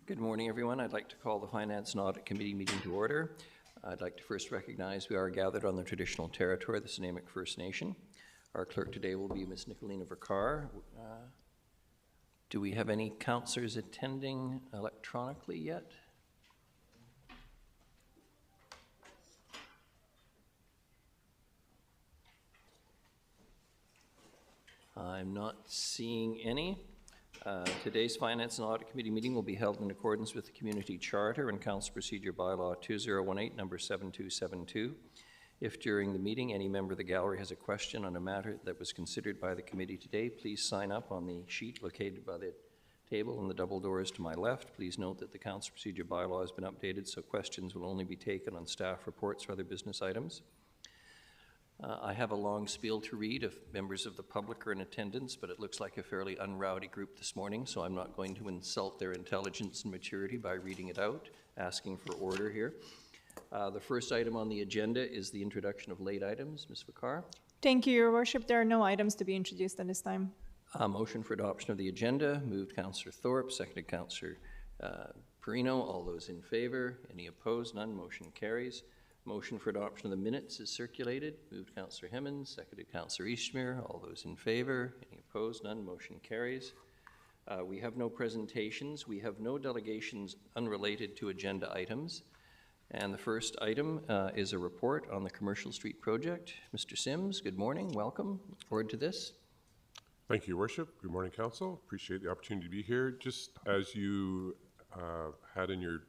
Good morning, everyone. I'd like to call the Finance and Audit Committee meeting to order. I'd like to first recognize we are gathered on the traditional territory of the Snuneymuxw First Nation. Our clerk today will be Ms. Nicolina Verkar. Do we have any councillors attending electronically yet? I'm not seeing any. Today's Finance and Audit Committee meeting will be held in accordance with the Community Charter and Council Procedure Bylaw 2018, number 7272. If during the meeting any member of the gallery has a question on a matter that was considered by the committee today, please sign up on the sheet located by the table and the double doors to my left. Please note that the Council Procedure Bylaw has been updated, so questions will only be taken on staff reports or other business items. I have a long spiel to read if members of the public are in attendance, but it looks like a fairly unrowdy group this morning, so I'm not going to insult their intelligence and maturity by reading it out, asking for order here. The first item on the agenda is the introduction of late items. Ms. Verkar. Thank you, Your Worship. There are no items to be introduced at this time. Motion for adoption of the agenda. Moved Councillor Thorpe, seconded Councillor Perino. All those in favor? Any opposed? None. Motion carries. Motion for adoption of the minutes is circulated. Moved Councillor Hemmons, seconded Councillor Eastmere. All those in favor? Any opposed? None. Motion carries. We have no presentations. We have no delegations unrelated to agenda items. And the first item is a report on the Commercial Street project. Mr. Sims, good morning. Welcome. Look forward to this. Thank you, Your Worship. Good morning, Council. Appreciate the opportunity to be here. Just as you had in your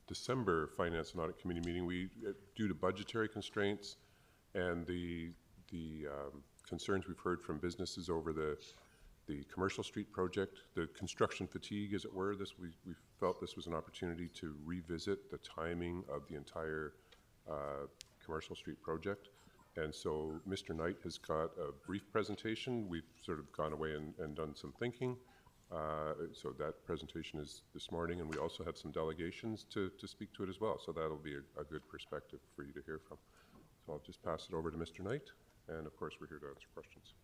December Finance and Audit Committee meeting, we, due to budgetary constraints and the concerns we've heard from businesses over the Commercial Street project, the construction fatigue, as it were, we felt this was an opportunity to revisit the timing of the entire Commercial Street project. And so Mr. Knight has got a brief presentation. We've sort of gone away and done some thinking. So that presentation is this morning, and we also have some delegations to speak to it as well. So that'll be a good perspective for you to hear from. So I'll just pass it over to Mr. Knight, and of course we're here to answer questions.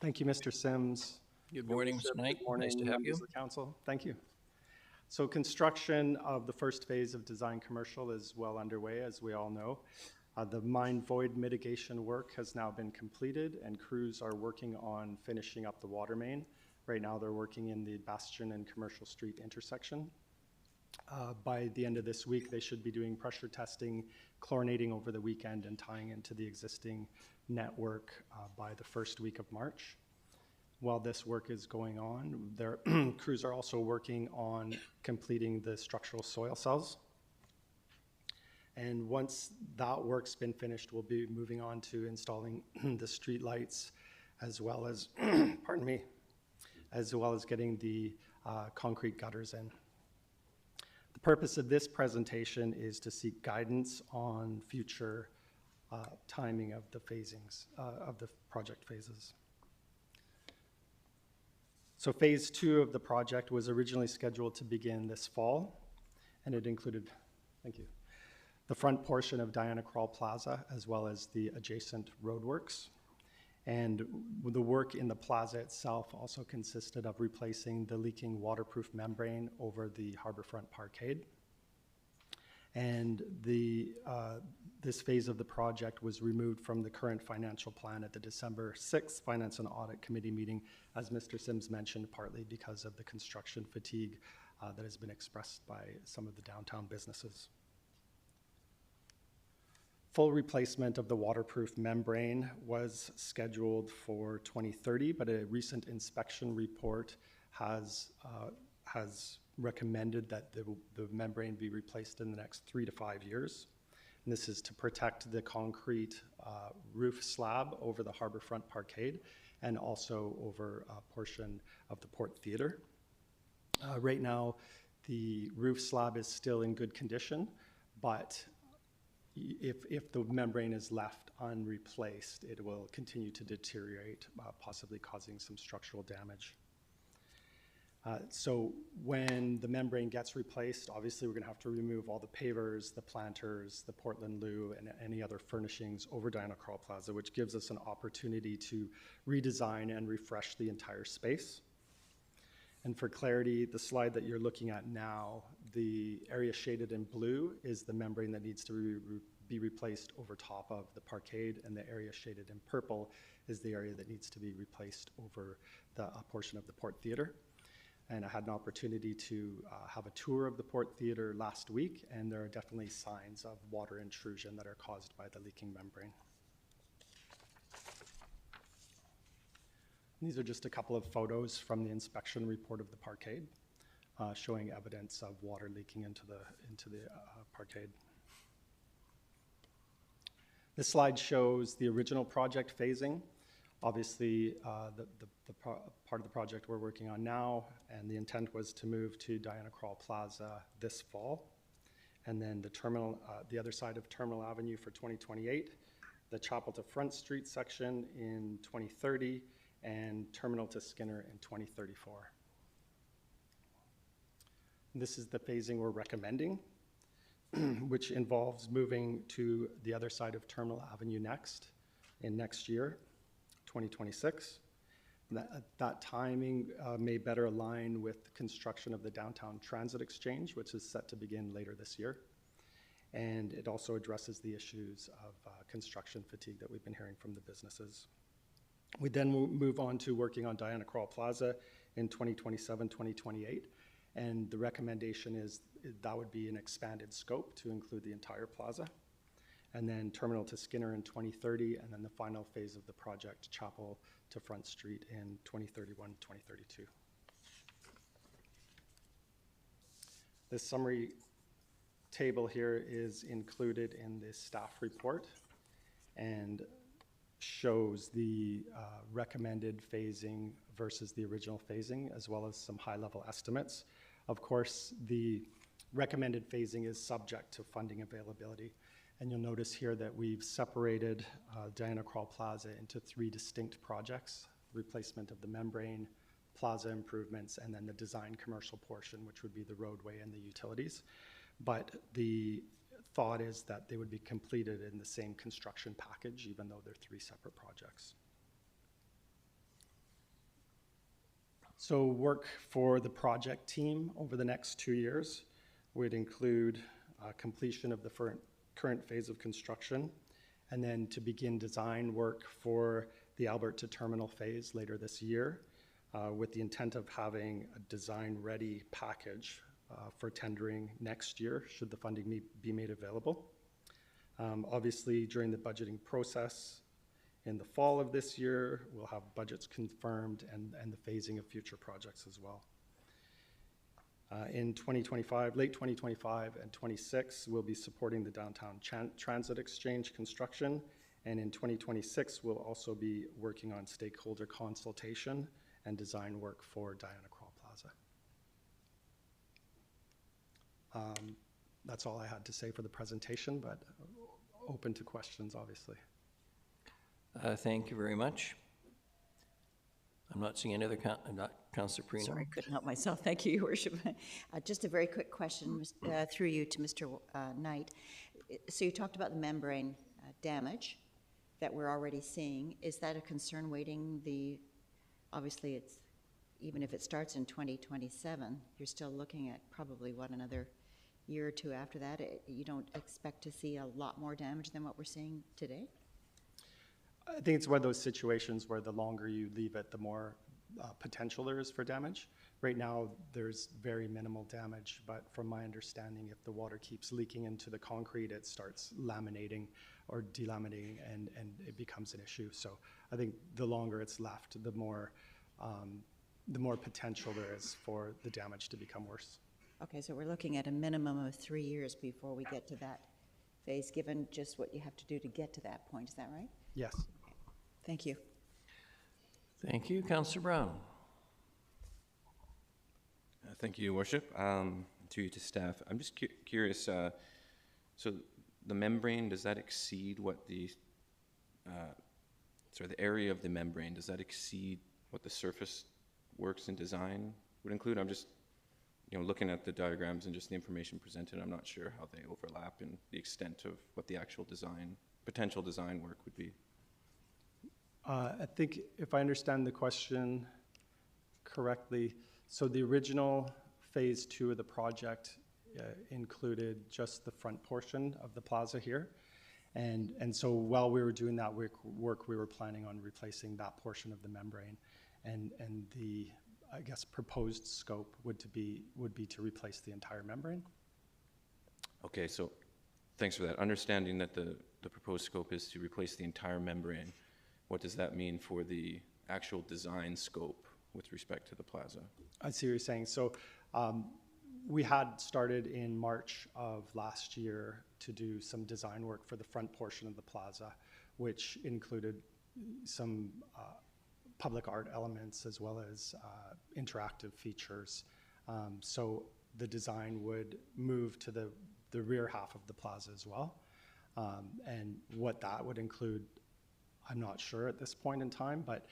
Thank you, Mr. Sims. Good morning, Mr. Knight. Good morning, nice to have you. members of the Council. Thank you. So construction of the first phase of Design Commercial is well underway, as we all know. The mine void mitigation work has now been completed, and crews are working on finishing up the water main. Right now they're working in the Bastion and Commercial Street intersection. By the end of this week, they should be doing pressure testing, chlorinating over the weekend, and tying into the existing network by the first week of March. While this work is going on, their crews are also working on completing the structural soil cells. And once that work's been finished, we'll be moving on to installing the street lights, as well as, pardon me, as well as getting the concrete gutters in. The purpose of this presentation is to seek guidance on future timing of the phasings, of the project phases. So phase 2 of the project was originally scheduled to begin this fall, and it included, thank you, the front portion of Diana Krall Plaza, as well as the adjacent roadworks. And the work in the plaza itself also consisted of replacing the leaking waterproof membrane over the harborfront parkade. And this phase of the project was removed from the current financial plan at the December 6th Finance and Audit Committee meeting, as Mr. Sims mentioned, partly because of the construction fatigue that has been expressed by some of the downtown businesses. Full replacement of the waterproof membrane was scheduled for 2030, but a recent inspection report has recommended that the membrane be replaced in the next 3 to 5 years. And this is to protect the concrete roof slab over the harborfront parkade and also over a portion of the Port Theatre. Right now, the roof slab is still in good condition, but if the membrane is left unreplaced, it will continue to deteriorate, possibly causing some structural damage. So when the membrane gets replaced, obviously we're going to have to remove all the pavers, the planters, the Portland loo, and any other furnishings over Diana Krall Plaza, which gives us an opportunity to redesign and refresh the entire space. And for clarity, the slide that you're looking at now, the area shaded in blue is the membrane that needs to be replaced over top of the parkade, and the area shaded in purple is the area that needs to be replaced over a portion of the Port Theatre. And I had an opportunity to have a tour of the Port Theatre last week, and there are definitely signs of water intrusion that are caused by the leaking membrane. These are just a couple of photos from the inspection report of the parkade, showing evidence of water leaking into the parkade. This slide shows the original project phasing. Obviously, the part of the project we're working on now, and the intent was to move to Diana Krall Plaza this fall, and then the terminal, the other side of Terminal Avenue for 2028, the Chapel to Front Street section in 2030, and Terminal to Skinner in 2034. This is the phasing we're recommending, which involves moving to the other side of Terminal Avenue next year, 2026. That timing may better align with the construction of the downtown transit exchange, which is set to begin later this year. And it also addresses the issues of construction fatigue that we've been hearing from the businesses. We then will move on to working on Diana Krall Plaza in 2027, 2028. And the recommendation is that would be an expanded scope to include the entire plaza. And then Terminal to Skinner in 2030, and then the final phase of the project, Chapel to Front Street in 2031, 2032. This summary table here is included in this staff report and shows the recommended phasing versus the original phasing, as well as some high-level estimates. Of course, the recommended phasing is subject to funding availability. And you'll notice here that we've separated Diana Krall Plaza into 3 distinct projects: replacement of the membrane, plaza improvements, and then the design commercial portion, which would be the roadway and the utilities. But the thought is that they would be completed in the same construction package, even though they're 3 separate projects. So work for the project team over the next 2 years would include completion of the current phase of construction, and then to begin design work for the Albert to Terminal phase later this year, with the intent of having a design-ready package for tendering next year, should the funding be made available. Obviously, during the budgeting process in the fall of this year, we'll have budgets confirmed and the phasing of future projects as well. In 2025, late 2025 and 26, we'll be supporting the downtown transit exchange construction. And in 2026, we'll also be working on stakeholder consultation and design work for Diana Krall Plaza. That's all I had to say for the presentation, but open to questions, obviously. Thank you very much. I'm not seeing any other, Councillor Perino. Sorry, I couldn't help myself. Thank you, Your Worship. Just a very quick question through you to Mr. Knight. So you talked about the membrane damage that we're already seeing. Is that a concern waiting obviously it's, even if it starts in 2027, you're still looking at probably, another year or 2 after that? You don't expect to see a lot more damage than what we're seeing today? I think it's one of those situations where the longer you leave it, the more potential there is for damage. Right now, there's very minimal damage, but from my understanding, if the water keeps leaking into the concrete, it starts laminating or delaminating, and it becomes an issue. So I think the longer it's left, the more potential there is for the damage to become worse. Okay, so we're looking at a minimum of 3 years before we get to that phase, given just what you have to do to get to that point. Is that right? Yes. Thank you. Thank you. Councillor Brown. Thank you, Your Worship. To staff, I'm just curious, so the membrane, does that exceed what the area of the membrane, does that exceed what the surface works and design would include? I'm just, looking at the diagrams and just the information presented, I'm not sure how they overlap and the extent of what the actual potential design work would be. I think if I understand the question correctly, So the original phase 2 of the project included just the front portion of the plaza here. And so while we were doing that work, we were planning on replacing that portion of the membrane. And the, I guess, proposed scope would be to replace the entire membrane. Okay, so thanks for that. Understanding that the proposed scope is to replace the entire membrane, what does that mean for the actual design scope with respect to the plaza? I see what you're saying. So we had started in March of last year to do some design work for the front portion of the plaza, which included some public art elements as well as interactive features. So the design would move to the rear half of the plaza as well. And what that would include, I'm not sure at this point in time, but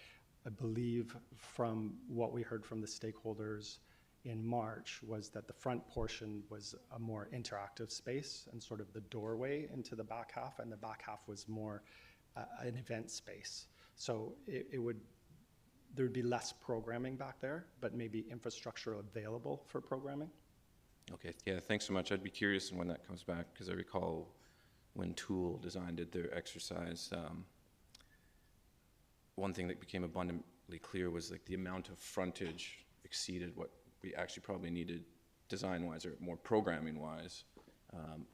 I believe from what we heard from the stakeholders in March was that the front portion was a more interactive space and sort of the doorway into the back half, and the back half was more an event space. So there'd be less programming back there, but maybe infrastructure available for programming. Okay, yeah, thanks so much. I'd be curious when that comes back, because I recall when Tool Design did their exercise, one thing that became abundantly clear was like the amount of frontage exceeded what we actually probably needed design-wise or more programming-wise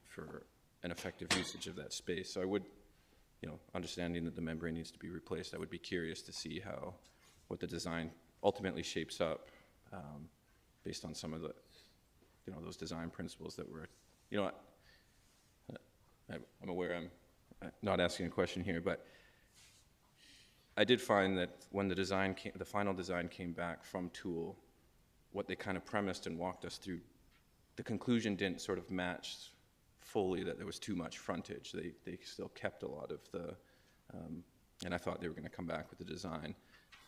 for an effective usage of that space. So I would, understanding that the membrane needs to be replaced, I would be curious to see what the design ultimately shapes up based on some of the, those design principles that were, I'm aware I'm not asking a question here, but I did find that when the final design came back from Tool, what they kind of premised and walked us through, the conclusion didn't sort of match fully that there was too much frontage. They still kept a lot of the, and I thought they were going to come back with a design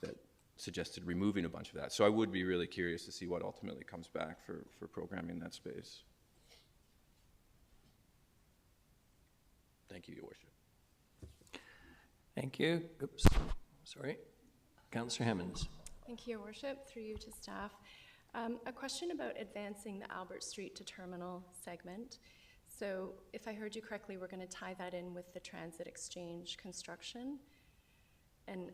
that suggested removing a bunch of that. So I would be really curious to see what ultimately comes back for programming that space. Thank you, Your Worship. Thank you. Oops, sorry. Councillor Hemmons. Thank you, Your Worship. Through you to staff. A question about advancing the Albert Street to Terminal segment. So if I heard you correctly, we're going to tie that in with the transit exchange construction. And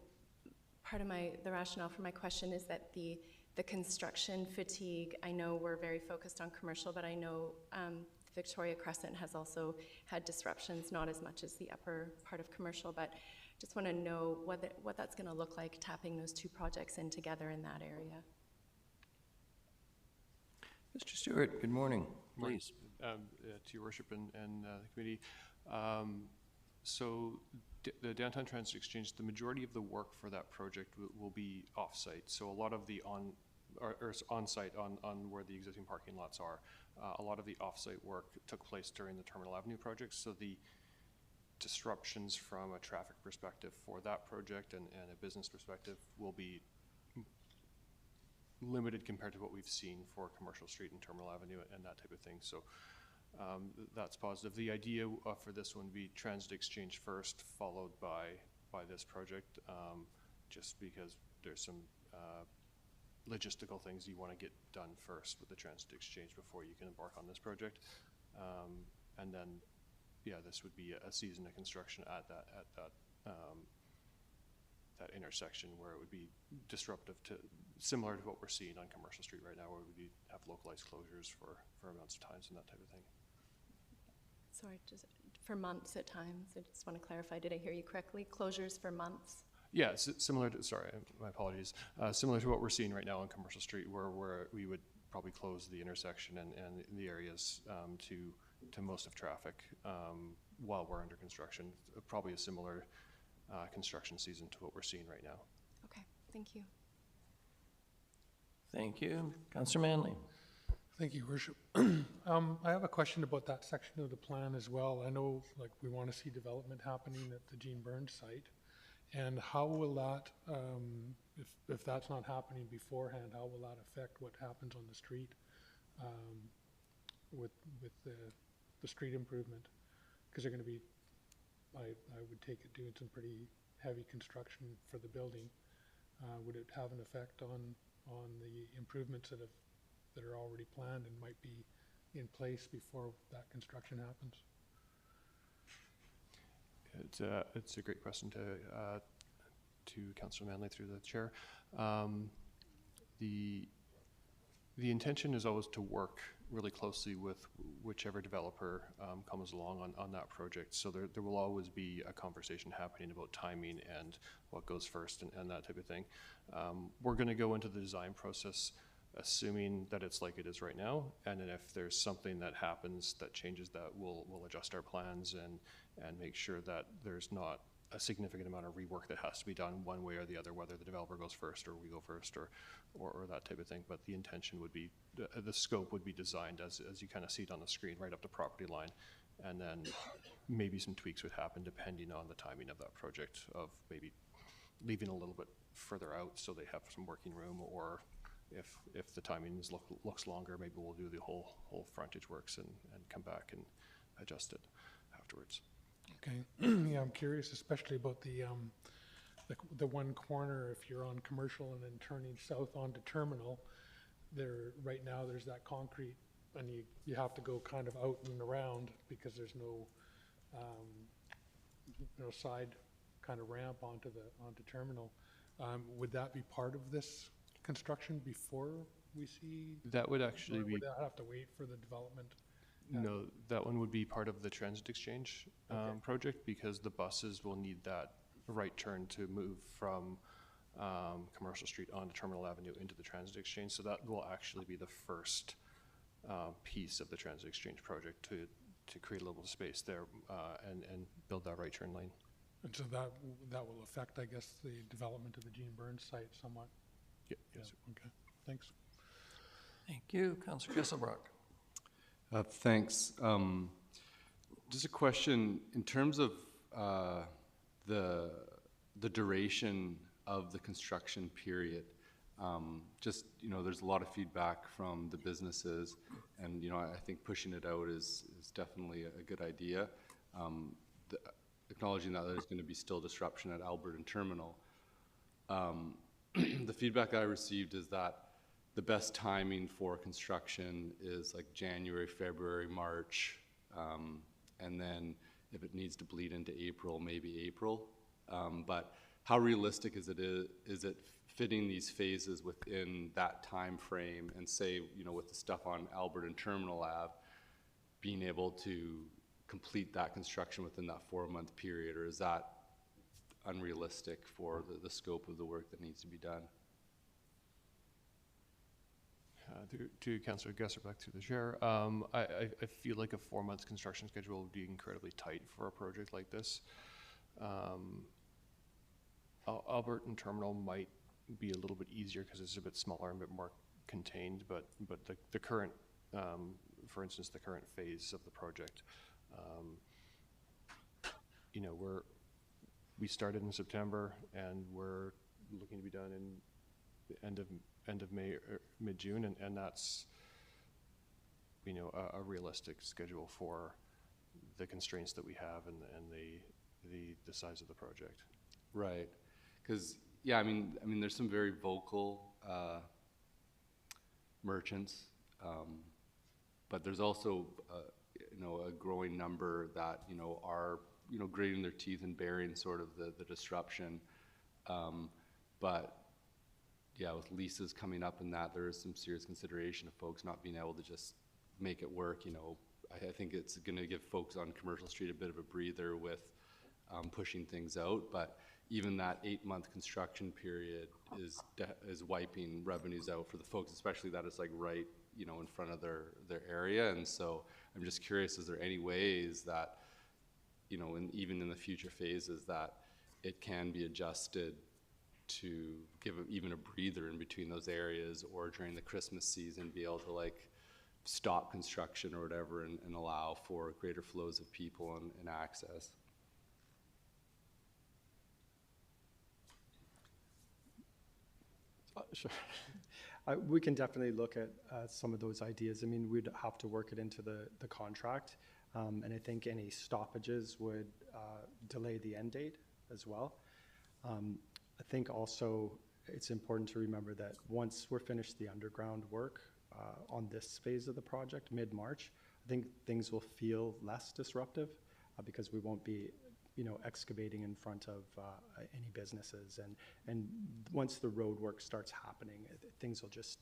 part of the rationale for my question is that the construction fatigue, I know we're very focused on commercial, but I know Victoria Crescent has also had disruptions, not as much as the upper part of commercial, but just want to know what that's going to look like, tapping those two projects in together in that area. Mr. Stewart, good morning. Please. To Your Worship and the committee. So the Downtown Transit Exchange, the majority of the work for that project will be off-site. So a lot of the on-site on where the existing parking lots are, a lot of the off-site work took place during the Terminal Avenue project. So the disruptions from a traffic perspective for that project and a business perspective will be limited compared to what we've seen for Commercial Street and Terminal Avenue and that type of thing. So that's positive. The idea for this one would be transit exchange first, followed by this project, just because there's some logistical things you want to get done first with the transit exchange before you can embark on this project. And then, yeah, this would be a season of construction at that intersection where it would be disruptive to, similar to what we're seeing on Commercial Street right now, where we have localized closures for amounts of times and that type of thing. Sorry, just for months at times. I just want to clarify, did I hear you correctly? Closures for months? Yeah, similar to, sorry, my apologies. Similar to what we're seeing right now on Commercial Street, where we would probably close the intersection and the areas to most of traffic while we're under construction. Probably a similar construction season to what we're seeing right now. Okay, thank you. Thank you. Councillor Manley. Thank you, Your Worship. I have a question about that section of the plan as well. I know, like, we want to see development happening at the Gene Burns site, and how will that, if that's not happening beforehand, how will that affect what happens on the street with the street improvement? Because they're going to be, I would take it, doing some pretty heavy construction for the building. Would it have an effect on on the improvements that are already planned and might be in place before that construction happens? It's a great question to Councillor Manley through the chair. The intention is always to work really closely with whichever developer comes along on that project. So there will always be a conversation happening about timing and what goes first and that type of thing. We're going to go into the design process assuming that it's like it is right now, and then if there's something that happens that changes that, we'll adjust our plans and make sure that there's not a significant amount of rework that has to be done one way or the other, whether the developer goes first or we go first or that type of thing. But the intention would be, the scope would be designed as you kind of see it on the screen, right up to property line. And then maybe some tweaks would happen depending on the timing of that project, of maybe leaving a little bit further out so they have some working room, or if the timing looks longer, maybe we'll do the whole frontage works and come back and adjust it afterwards. Okay, yeah, I'm curious, especially about the one corner, if you're on Commercial and then turning south onto Terminal, right now there's that concrete, and you have to go kind of out and around because there's no side kind of ramp onto Terminal. Would that be part of this construction before we see? That would actually be. Would that have to wait for the development? No, that one would be part of the transit exchange project, because the buses will need that right turn to move from Commercial Street onto Terminal Avenue into the transit exchange. So that will actually be the first piece of the transit exchange project to create a little space there and build that right turn lane. And so that will affect, I guess, the development of the Gene Burns site somewhat? Yeah, yes. Yeah, okay, thanks. Thank you. Councillor Kesselbrock. Thanks. Just a question in terms of the duration of the construction period. Just, there's a lot of feedback from the businesses, and I think pushing it out is definitely a good idea. Acknowledging that there's going to be still disruption at Alberta Terminal. The feedback I received is that the best timing for construction is like January, February, March, and then if it needs to bleed into April, maybe April. But how realistic is it fitting these phases within that time frame, and say, with the stuff on Alberta and Terminal Ave, being able to complete that construction within that 4-month period, or is that unrealistic for the scope of the work that needs to be done? To Councillor Gesserbeck, through the chair, I feel like a 4-month construction schedule would be incredibly tight for a project like this. Alberta and Terminal might be a little bit easier because it's a bit smaller and a bit more contained, but the current, for instance, the current phase of the project, we started in September and we're looking to be done in the end of May or mid-June, and that's a realistic schedule for the constraints that we have and the size of the project. Right, because yeah, I mean there's some very vocal merchants, but there's also a growing number that are gritting their teeth and bearing sort of the disruption, but yeah, with leases coming up and that, there is some serious consideration of folks not being able to just make it work. I think it's going to give folks on Commercial Street a bit of a breather with pushing things out, but even that 8-month construction period is wiping revenues out for the folks, especially that it's like right in front of their area. And so I'm just curious, is there any ways that even in the future phases that it can be adjusted to give even a breather in between those areas, or during the Christmas season be able to stop construction or whatever and allow for greater flows of people and access? Sure. We can definitely look at some of those ideas. I mean, we'd have to work it into the contract, and I think any stoppages would delay the end date as well. I think also it's important to remember that once we're finished the underground work on this phase of the project, mid-March, I think things will feel less disruptive because we won't be, excavating in front of any businesses. And once the road work starts happening, things will just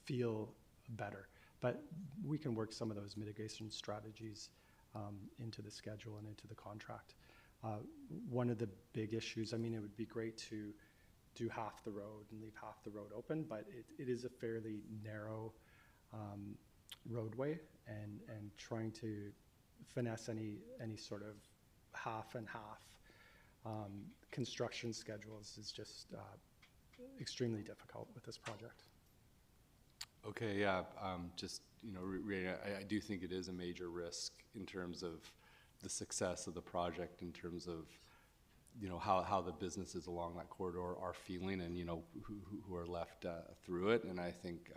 feel better. But we can work some of those mitigation strategies into the schedule and into the contract. One of the big issues, it would be great to do half the road and leave half the road open, but it is a fairly narrow roadway, and trying to finesse any sort of half and half construction schedules is just extremely difficult with this project. Okay, yeah, I do think it is a major risk in terms of the success of the project, in terms of, how the businesses along that corridor are feeling, and, who are left through it. And I think,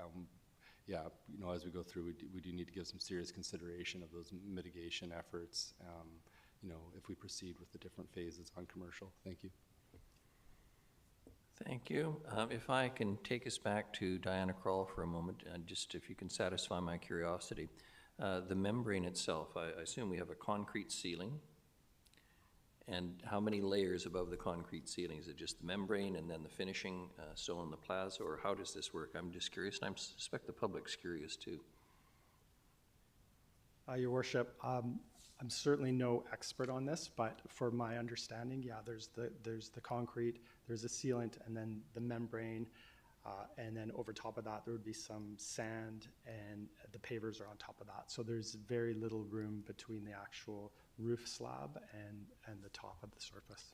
as we go through, we do need to give some serious consideration of those mitigation efforts, if we proceed with the different phases on commercial. Thank you. Thank you. If I can take us back to Diana Krall for a moment, just if you can satisfy my curiosity. The membrane itself, I assume we have a concrete ceiling. And how many layers above the concrete ceiling? Is it just the membrane and then the finishing stone on the plaza, or how does this work? I'm just curious, and I suspect the public's curious too. Your Worship, I'm certainly no expert on this, but for my understanding, there's the concrete, there's a sealant, and then the membrane, and then over top of that there would be some sand, and the pavers are on top of that. So there's very little room between the actual roof slab and the top of the surface.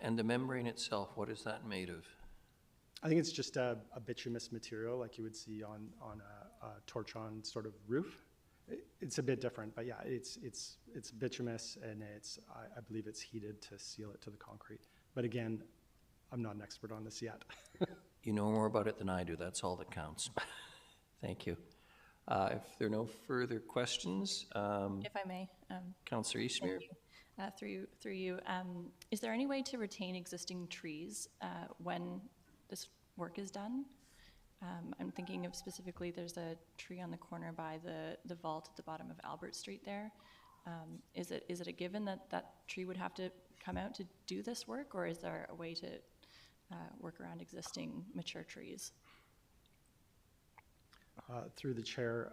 And the membrane itself, what is that made of? I think it's just a bituminous material like you would see on a torch-on sort of roof. It's a bit different, but yeah, it's bituminous, and I believe it's heated to seal it to the concrete. But again, I'm not an expert on this yet. You know more about it than I do. That's all that counts. Thank you. If there are no further questions, if I may, Councillor Eastmere. Through you, is there any way to retain existing trees when this work is done? I'm thinking of specifically, there's a tree on the corner by the vault at the bottom of Albert Street there. Is it a given that that tree would have to come out to do this work, or is there a way to work around existing mature trees? Through the chair,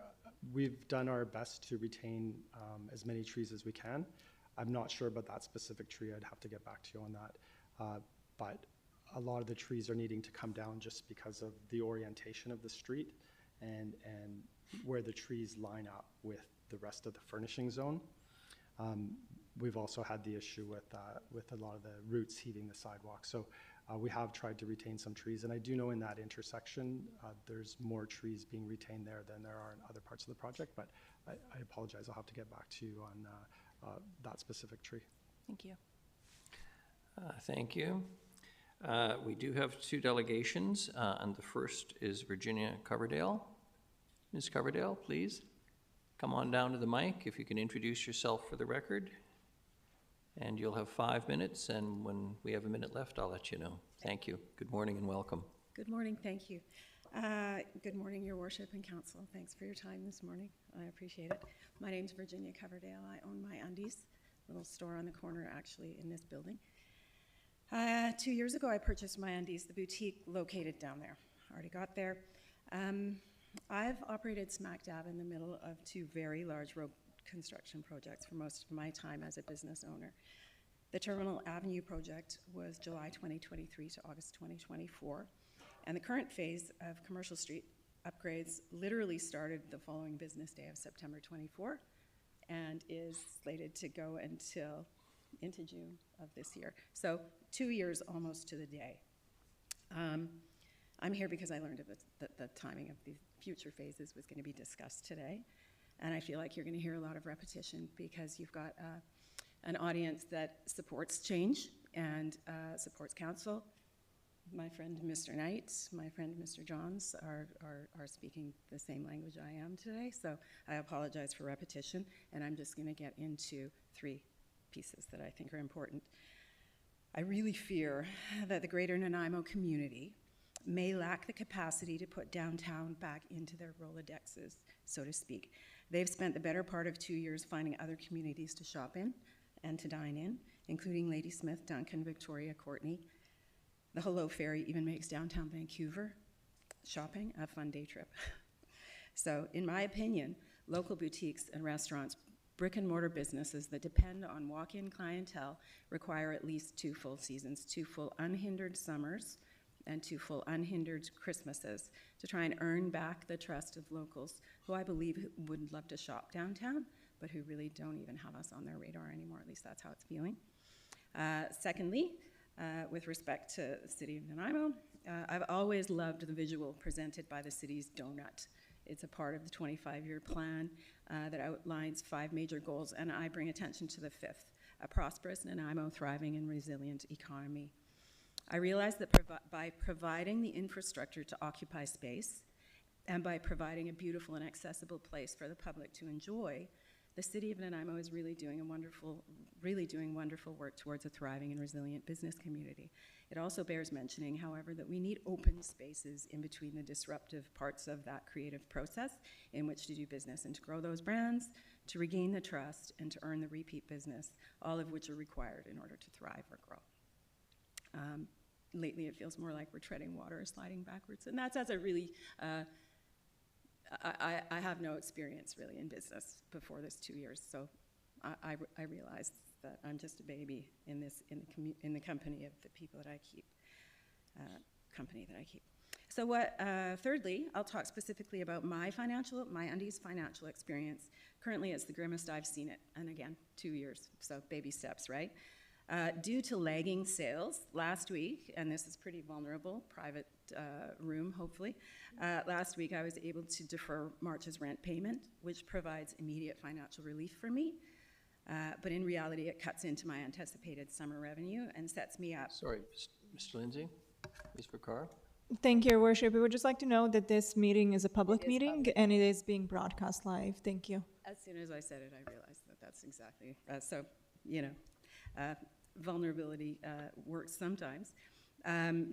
we've done our best to retain as many trees as we can. I'm not sure about that specific tree. I'd have to get back to you on that. But a lot of the trees are needing to come down just because of the orientation of the street and where the trees line up with the rest of the furnishing zone. We've also had the issue with a lot of the roots heaving the sidewalk. So we have tried to retain some trees, and I do know in that intersection there's more trees being retained there than there are in other parts of the project, but I apologize. I'll have to get back to you on that specific tree. Thank you. Thank you. We do have two delegations, and the first is Virginia Coverdale. Ms. Coverdale, please come on down to the mic if you can introduce yourself for the record. And you'll have 5 minutes, and when we have a minute left, I'll let you know. Thank you. Good morning and welcome. Good morning, thank you. Good morning, Your Worship and Council. Thanks for your time this morning. I appreciate it. My name's Virginia Coverdale. I own My Undies, little store on the corner actually in this building. 2 years ago, I purchased My Undies, the boutique located down there. Already got there. I've operated smack dab in the middle of two very large road construction projects for most of my time as a business owner. The Terminal Avenue project was July 2023 to August 2024, and the current phase of Commercial Street upgrades literally started the following business day of September 24 and is slated to go into June of this year. So 2 years almost to the day. I'm here because I learned that the timing of the future phases was going to be discussed today. And I feel like you're going to hear a lot of repetition because you've got an audience that supports change and supports council. My friend Mr. Knight, my friend Mr. Johns are speaking the same language I am today, so I apologize for repetition, and I'm just going to get into three pieces that I think are important. I really fear that the greater Nanaimo community may lack the capacity to put downtown back into their Rolodexes, so to speak. They've spent the better part of 2 years finding other communities to shop in and to dine in, including Ladysmith, Duncan, Victoria, Courtney. The Hello Ferry even makes downtown Vancouver shopping a fun day trip. So, in my opinion, local boutiques and restaurants, brick and mortar businesses that depend on walk-in clientele require at least 2 full seasons, 2 full unhindered summers, and 2 full unhindered Christmases to try and earn back the trust of locals who I believe would love to shop downtown, but who really don't even have us on their radar anymore. At least that's how it's feeling. Secondly, with respect to the city of Nanaimo, I've always loved the visual presented by the city's donut. It's a part of the 25-year plan that outlines 5 major goals, and I bring attention to the 5th, a prosperous Nanaimo, thriving and resilient economy. I realize that by providing the infrastructure to occupy space and by providing a beautiful and accessible place for the public to enjoy, the city of Nanaimo is really doing wonderful work towards a thriving and resilient business community. It also bears mentioning, however, that we need open spaces in between the disruptive parts of that creative process in which to do business and to grow those brands, to regain the trust, and to earn the repeat business, all of which are required in order to thrive or grow. Lately, it feels more like we're treading water or sliding backwards, and that's as a really, I have no experience really in business before this 2 years, so I realize that I'm just a baby in the company of the people that I keep, So thirdly, I'll talk specifically about my undies financial experience. Currently, it's the grimmest I've seen it, and again, 2 years, so baby steps, right? Due to lagging sales last week, and this is pretty vulnerable, private room, hopefully. Last week, I was able to defer March's rent payment, which provides immediate financial relief for me. But in reality, it cuts into my anticipated summer revenue and sets me up. Sorry, Mr. Lindsay, Ms. Vakar? Thank you, Your Worship. We would just like to know that this meeting is a public meeting and it is being broadcast live. Thank you. As soon as I said it, I realized that that's exactly, so, you know, vulnerability works sometimes.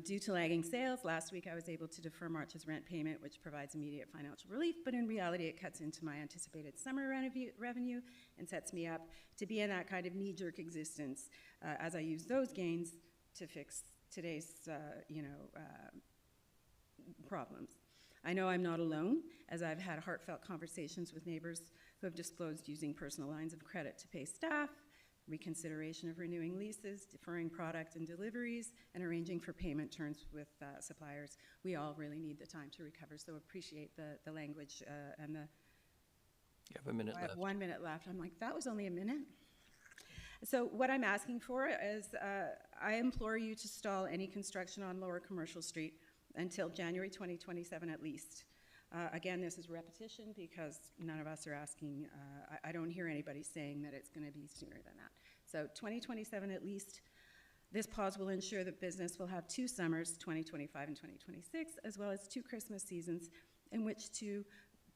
Due to lagging sales, last week I was able to defer March's rent payment, which provides immediate financial relief, but in reality it cuts into my anticipated summer revenue and sets me up to be in that kind of knee-jerk existence as I use those gains to fix today's, problems. I know I'm not alone, as I've had heartfelt conversations with neighbors who have disclosed using personal lines of credit to pay staff, reconsideration of renewing leases, deferring product and deliveries, and arranging for payment terms with suppliers. We all really need the time to recover, so appreciate the language and the... You have a minute left. I have 1 minute left. I'm like, that was only a minute? So what I'm asking for is I implore you to stall any construction on Lower Commercial Street until January 2027 at least. Again, this is repetition because none of us are asking, I don't hear anybody saying that it's going to be sooner than that. So 2027 at least. This pause will ensure that business will have 2 summers, 2025 and 2026, as well as 2 Christmas seasons in which to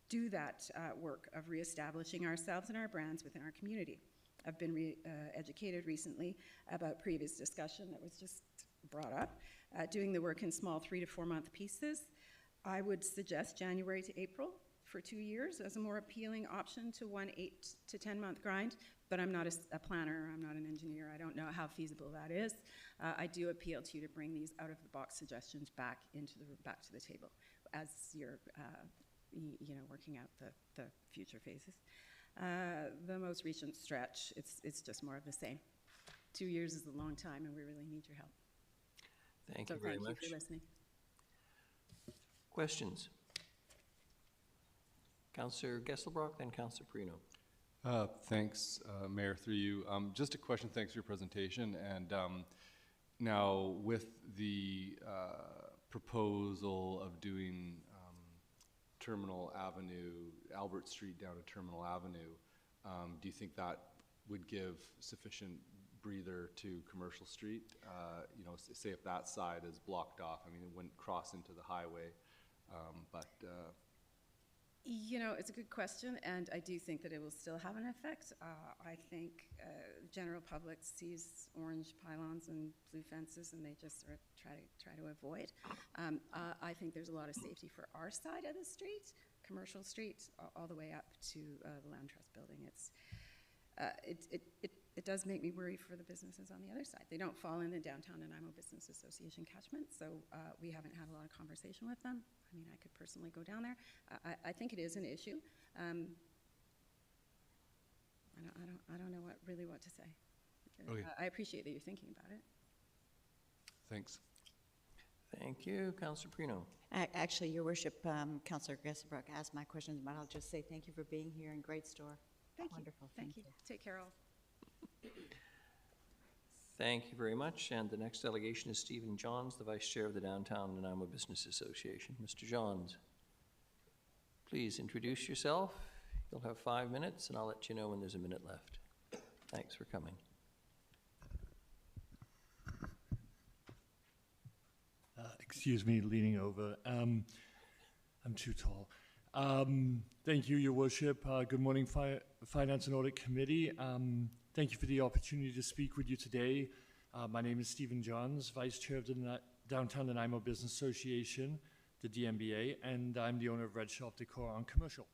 do that work of reestablishing ourselves and our brands within our community. I've been educated recently about previous discussion that was just brought up, doing the work in small 3 to 4 month pieces. I would suggest January to April for 2 years as a more appealing option to one 8 to 10 month grind, but I'm not a planner, I'm not an engineer, I don't know how feasible that is. I do appeal to you to bring these out of the box suggestions back to the table as you're working out the future phases. The most recent stretch, it's just more of the same. 2 years is a long time and we really need your help. Thank you very much. Thank you for listening. Questions? Councillor Gesselbrock, then Councillor Perino. Thanks, Mayor, through you. Just a question, thanks for your presentation. And now with the proposal of doing Terminal Avenue, Albert Street down to Terminal Avenue, do you think that would give sufficient breather to Commercial Street? Say if that side is blocked off, I mean, it wouldn't cross into the highway, but You know, it's a good question, and I do think that it will still have an effect. I think general public sees orange pylons and blue fences, and they just sort of try to avoid. I think there's a lot of safety for our side of the street, commercial street, all the way up to the Land Trust building. It does make me worry for the businesses on the other side. They don't fall in the Downtown Nanaimo Business Association catchment, so we haven't had a lot of conversation with them. I mean, I could personally go down there. I think it is an issue. I don't know what to say. Okay. I appreciate that you're thinking about it. Thanks. Thank you. Councillor Prino. Actually, Your Worship, Councillor Gressenbrook asked my questions, but I'll just say thank you for being here and great store. Thank Wonderful. you. Thank you. Take care, all. Thank you very much. And the next delegation is Stephen Johns, the Vice Chair of the Downtown Nanaimo Business Association. Mr. Johns, please introduce yourself. You'll have 5 minutes, and I'll let you know when there's a minute left. Thanks for coming. Excuse me, leaning over. I'm too tall. Thank you, Your Worship. Good morning, Finance and Audit Committee. Thank you for the opportunity to speak with you today. My name is Stephen Johns, Vice Chair of the Downtown Nanaimo Business Association, the DMBA, and I'm the owner of Red Shelf Decor on Commercial.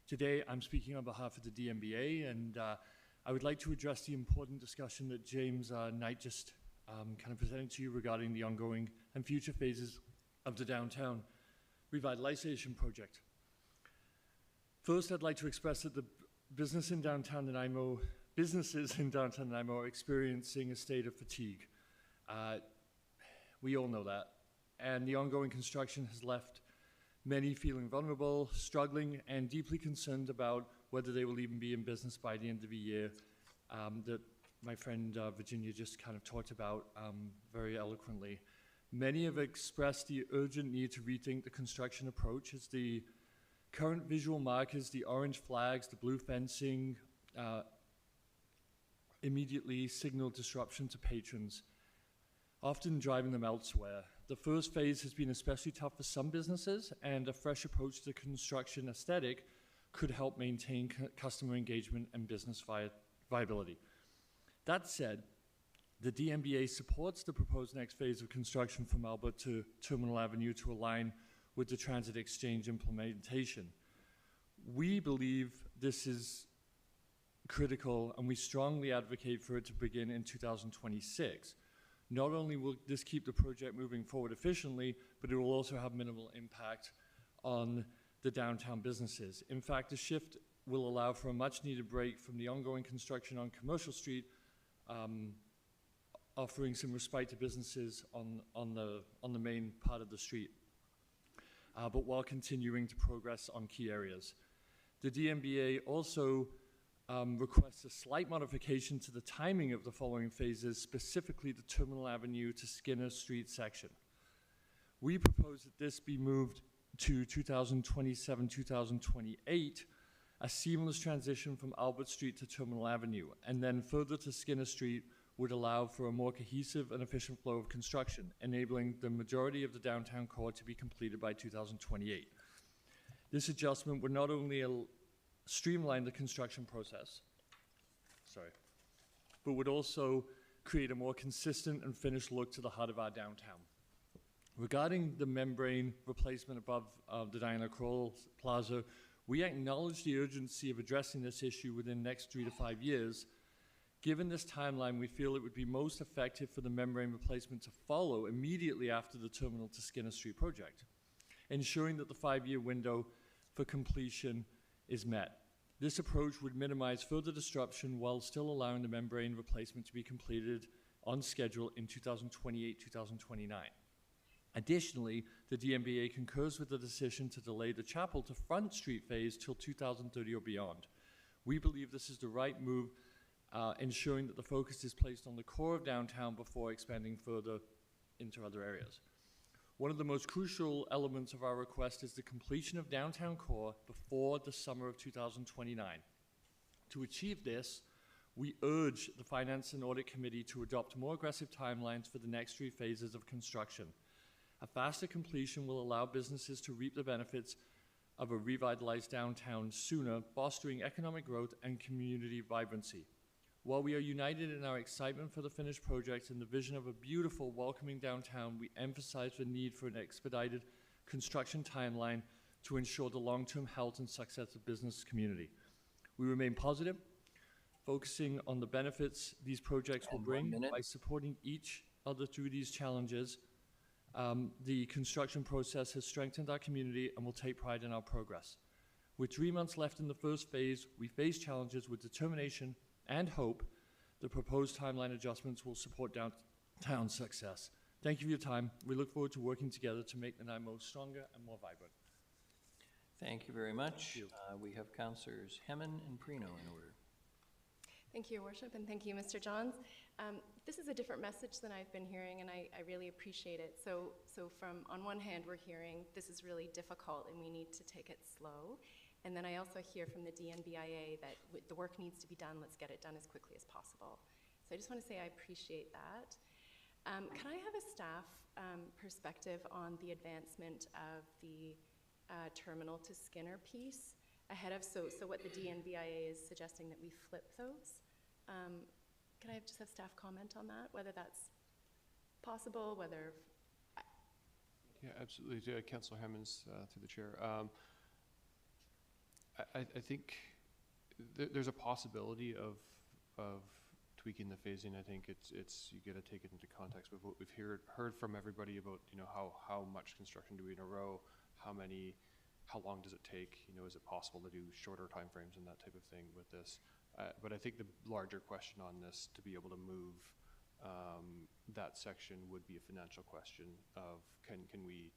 Today, I'm speaking on behalf of the DMBA, and I would like to address the important discussion that James Knight just kind of presented to you regarding the ongoing and future phases of the Downtown Revitalization Project. First, I'd like to express that the businesses in Downtown Nanaimo are experiencing a state of fatigue. We all know that. And the ongoing construction has left many feeling vulnerable, struggling, and deeply concerned about whether they will even be in business by the end of the year, that my friend Virginia just kind of talked about very eloquently. Many have expressed the urgent need to rethink the construction approach, as the current visual markers, the orange flags, the blue fencing, immediately signal disruption to patrons, often driving them elsewhere. The first phase has been especially tough for some businesses, and a fresh approach to the construction aesthetic could help maintain customer engagement and business viability. That said, the DMBA supports the proposed next phase of construction from Albert to Terminal Avenue to align with the Transit Exchange implementation. We believe this is critical, and we strongly advocate for it to begin in 2026. Not only will this keep the project moving forward efficiently, but it will also have minimal impact on the downtown businesses. In fact, the shift will allow for a much-needed break from the ongoing construction on Commercial Street, offering some respite to businesses on the main part of the street, but while continuing to progress on key areas. The DMBA also requests a slight modification to the timing of the following phases, specifically the Terminal Avenue to Skinner Street section. We propose that this be moved to 2027-2028, a seamless transition from Albert Street to Terminal Avenue, and then further to Skinner Street would allow for a more cohesive and efficient flow of construction, enabling the majority of the downtown core to be completed by 2028. This adjustment would not only streamline the construction process, but would also create a more consistent and finished look to the heart of our downtown. Regarding the membrane replacement above the Diana Kroll Plaza, we acknowledge the urgency of addressing this issue within the next 3 to 5 years. Given this timeline, we feel it would be most effective for the membrane replacement to follow immediately after the Terminal to Skinner Street project, ensuring that the 5-year window for completion is met. This approach would minimize further disruption while still allowing the membrane replacement to be completed on schedule in 2028-2029. Additionally, the DMBA concurs with the decision to delay the Chapel to Front Street phase till 2030 or beyond. We believe this is the right move, ensuring that the focus is placed on the core of downtown before expanding further into other areas. One of the most crucial elements of our request is the completion of downtown core before the summer of 2029. To achieve this, we urge the Finance and Audit Committee to adopt more aggressive timelines for the next 3 phases of construction. A faster completion will allow businesses to reap the benefits of a revitalized downtown sooner, fostering economic growth and community vibrancy. While we are united in our excitement for the finished project and the vision of a beautiful, welcoming downtown, we emphasize the need for an expedited construction timeline to ensure the long-term health and success of business community. We remain positive, focusing on the benefits these projects will bring by supporting each other through these challenges. The construction process has strengthened our community and will take pride in our progress. With 3 months left in the first phase, we face challenges with determination and hope. The proposed timeline adjustments will support downtown success. Thank you for your time. We look forward to working together to make Nanaimo stronger and more vibrant. Thank you very much. We have Councillors Hemon and Prino in order. Thank you, Your Worship, and thank you, Mr. Johns. This is a different message than I've been hearing, and I really appreciate it. So from, on one hand, we're hearing this is really difficult and we need to take it slow. And then I also hear from the DNBIA that the work needs to be done, let's get it done as quickly as possible. So I just want to say I appreciate that. Can I have a staff perspective on the advancement of the terminal to Skinner piece ahead of, so what the DNBIA is suggesting that we flip those? Can I just have staff comment on that, whether that's possible, whether... Yeah, absolutely. Councillor Hemmons, through the chair. I think there's a possibility of tweaking the phasing. I think it's you got to take it into context with what we've heard from everybody about, you know, how much construction do we in a row, how long does it take, you know, is it possible to do shorter timeframes and that type of thing with this. But I think the larger question on this, to be able to move that section, would be a financial question of can we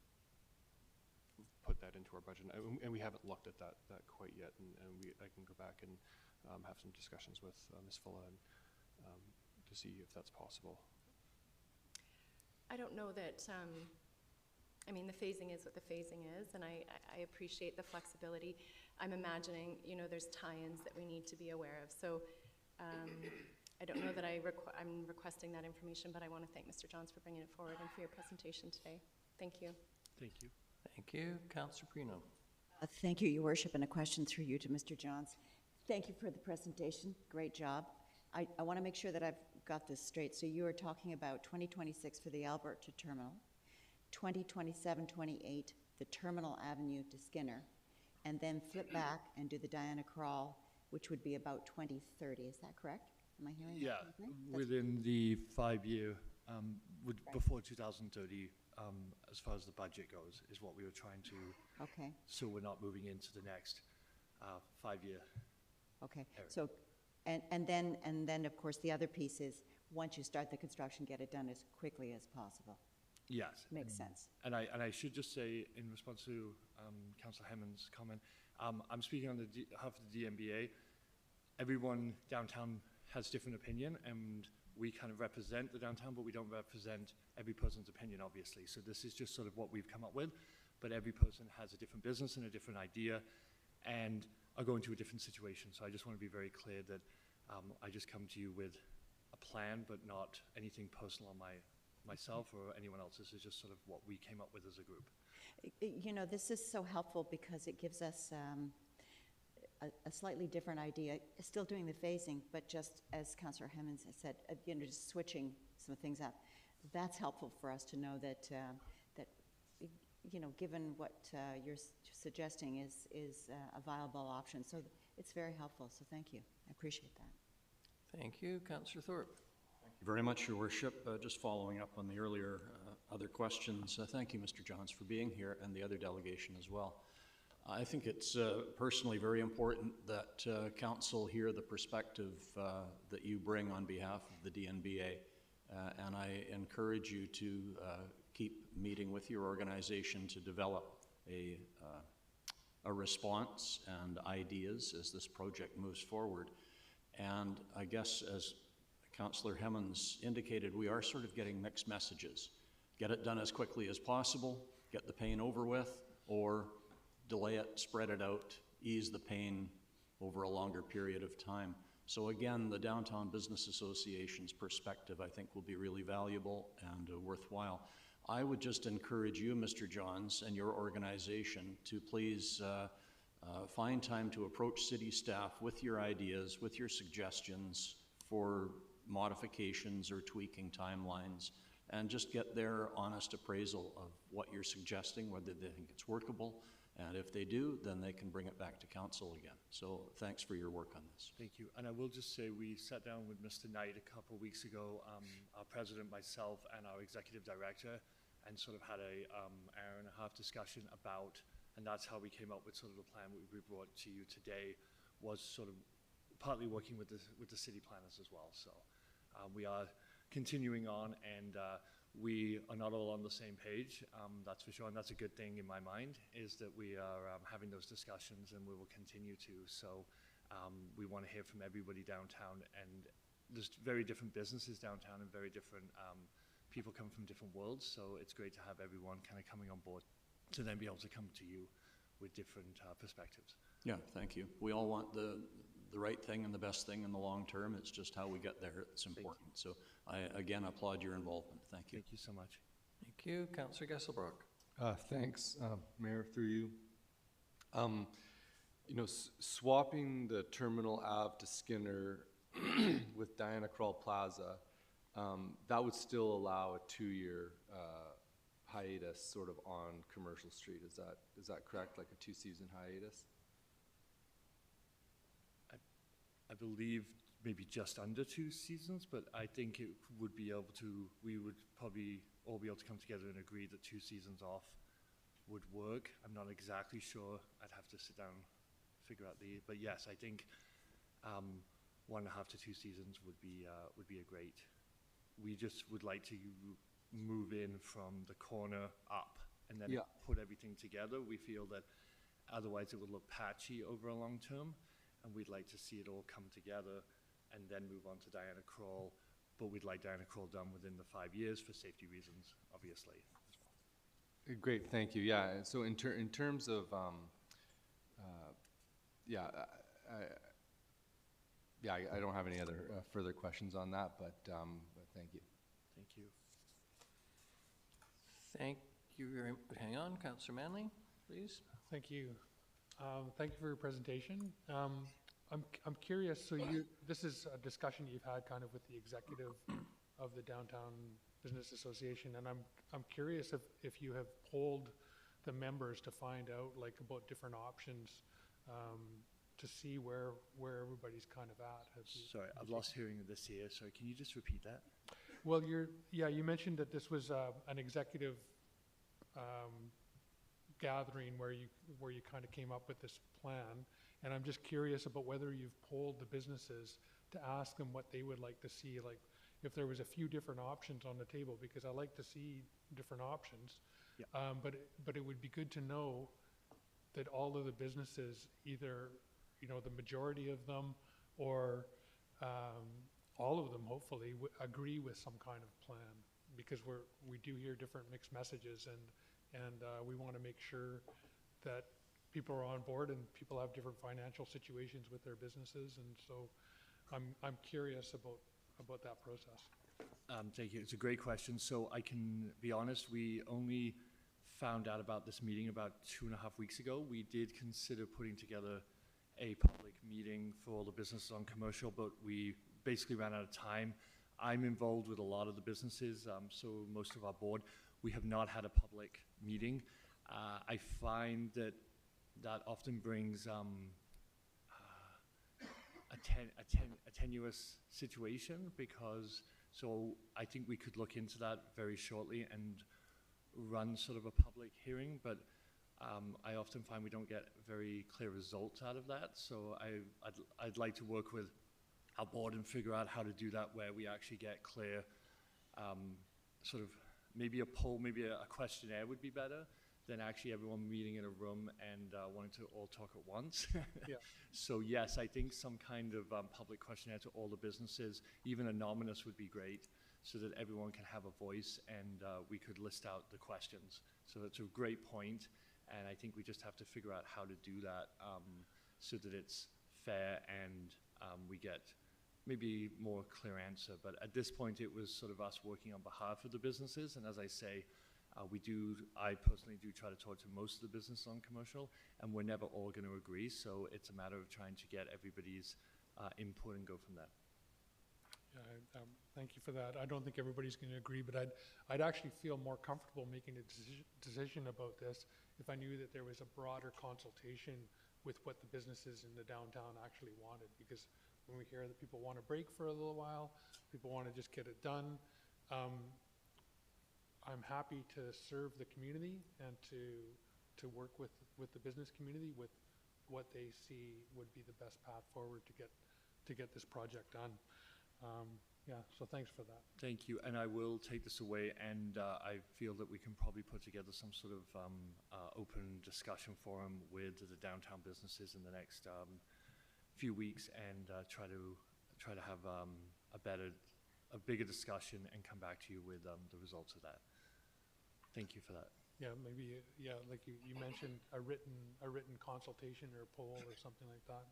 put that into our budget, and we haven't looked at that quite yet, and I can go back and have some discussions with Ms. Fulla and to see if that's possible. I don't know that, I mean, the phasing is what the phasing is, and I appreciate the flexibility. I'm imagining, you know, there's tie-ins that we need to be aware of. So I don't know that I'm requesting that information, but I want to thank Mr. Johns for bringing it forward and for your presentation today. Thank you. Thank you. Thank you. Councillor Prino. Thank you, Your Worship, and a question through you to Mr. Johns. Thank you for the presentation. Great job. I want to make sure that I've got this straight. So you are talking about 2026 for the Alberta terminal, 2027-28, the Terminal Avenue to Skinner, and then flip back and do the Diana Crawl, which would be about 2030. Is that correct? Am I hearing that correctly? Within the 5-year, before 2030, as far as the budget goes, is what we were trying to. Okay. So we're not moving into the next 5-year. Okay. Area. So, and then of course the other piece is once you start the construction, get it done as quickly as possible. Yes. Makes sense. And I should just say, in response to Councillor Hemmond's comment, I'm speaking on behalf of the DNBA. Everyone downtown has different opinion, and we kind of represent the downtown, but we don't represent every person's opinion, obviously. So this is just sort of what we've come up with, but every person has a different business and a different idea, and are going to a different situation. So I just want to be very clear that I just come to you with a plan, but not anything personal on myself or anyone else. This is just sort of what we came up with as a group. You know, this is so helpful because it gives us a slightly different idea, still doing the phasing, but just as Councillor Hemmons has said, you know, just switching some things up. That's helpful for us to know that, you know, given what you're suggesting is a viable option. So it's very helpful, so thank you. I appreciate that. Thank you. Councillor Thorpe. Thank you very much, Your Worship. Just following up on the earlier other questions, thank you, Mr. Johns, for being here, and the other delegation as well. I think it's personally very important that Council hear the perspective that you bring on behalf of the DNBA, and I encourage you to keep meeting with your organization to develop a response and ideas as this project moves forward. And I guess, as Councillor Hemmons indicated, we are sort of getting mixed messages. Get it done as quickly as possible, get the pain over with, or delay it, spread it out, ease the pain over a longer period of time. So again, the Downtown Business Association's perspective, I think, will be really valuable and worthwhile. I would just encourage you, Mr. Johns, and your organization to please find time to approach city staff with your ideas, with your suggestions for modifications or tweaking timelines, and just get their honest appraisal of what you're suggesting, whether they think it's workable, and if they do, then they can bring it back to council again. So thanks for your work on this. Thank you. And I will just say we sat down with Mr. Knight a couple of weeks ago, our president, myself, and our executive director, and sort of had a hour and a half discussion about, and that's how we came up with sort of the plan we brought to you today, was sort of partly working with the city planners as well. So we are continuing on, and we are not all on the same page, that's for sure, and that's a good thing in my mind, is that we are having those discussions, and we will continue to. So we want to hear from everybody downtown, and there's very different businesses downtown and very different people come from different worlds, so it's great to have everyone kind of coming on board to then be able to come to you with different perspectives. Yeah, thank you. We all want the right thing and the best thing in the long term. It's just how we get there that's important. So I, again, applaud your involvement. Thank you. Thank you so much. Thank you. Councillor Gesselbrock. Thanks, Mayor, through you. You know, swapping the Terminal Ave to Skinner with Diana Krall Plaza, that would still allow a 2-year hiatus sort of on Commercial Street. Is that correct? Like a 2-season hiatus? I believe maybe just under 2 seasons, but I think it would be able to, we would probably all be able to come together and agree that 2 seasons off would work. I'm not exactly sure. I'd have to sit down, figure out but yes, I think 1.5 to 2 seasons would be a great. We just would like to move in from the corner up and then put everything together. We feel that otherwise it would look patchy over a long term, and we'd like to see it all come together and then move on to Diana Krall. But we'd like Diana Krall done within the 5 years for safety reasons, obviously. Great, thank you. Yeah, and so in terms of, I don't have any other further questions on that, but thank you. Thank you. Thank you very much. Hang on, Councillor Manley, please. Thank you. Thank you for your presentation. I'm curious, so this is a discussion you've had kind of with the executive of the Downtown Business Association, and I'm curious if you have polled the members to find out like about different options to see where everybody's kind of at. Sorry, I've lost hearing of this here. Sorry, can you just repeat that? Well, you mentioned that this was an executive gathering where you kind of came up with this plan, and I'm just curious about whether you've polled the businesses to ask them what they would like to see, like if there was a few different options on the table, because I like to see different options. Yeah. But it would be good to know that all of the businesses, either the majority of them or all of them, hopefully, agree with some kind of plan, because we do hear different mixed messages, and we want to make sure that people are on board, and people have different financial situations with their businesses, and so I'm curious about that process. Thank you. It's a great question. So I can be honest, we only found out about this meeting about 2.5 weeks ago. We did consider putting together a public meeting for all the businesses on Commercial, but we basically ran out of time. I'm involved with a lot of the businesses, so most of our board. We have not had a public meeting. I find that often brings a tenuous situation, because so I think we could look into that very shortly and run sort of a public hearing, but I often find we don't get very clear results out of that. So I'd like to work with our board and figure out how to do that, where we actually get clear, sort of maybe a poll, maybe a questionnaire would be better than actually everyone meeting in a room and wanting to all talk at once. Yeah. So yes, I think some kind of public questionnaire to all the businesses, even anonymous, would be great, so that everyone can have a voice, and we could list out the questions. So that's a great point, and I think we just have to figure out how to do that so that it's fair and we get maybe more clear answer. But at this point, it was sort of us working on behalf of the businesses, and as I say, I personally do try to talk to most of the business on commercial, and we're never all going to agree, so it's a matter of trying to get everybody's input and go from there. Yeah, thank you for that. I don't think everybody's going to agree, but I'd actually feel more comfortable making a decision about this if I knew that there was a broader consultation with what the businesses in the downtown actually wanted. Because when we hear that people want to break for a little while, people want to just get it done, I'm happy to serve the community and to work with the business community with what they see would be the best path forward to get this project done. Yeah, so thanks for that. Thank you, and I will take this away, and I feel that we can probably put together some sort of open discussion forum with the downtown businesses in the next few weeks, and try to have a bigger discussion and come back to you with the results of that. Thank you for that. Yeah, maybe, yeah, like you mentioned, a written consultation or a poll or something like that.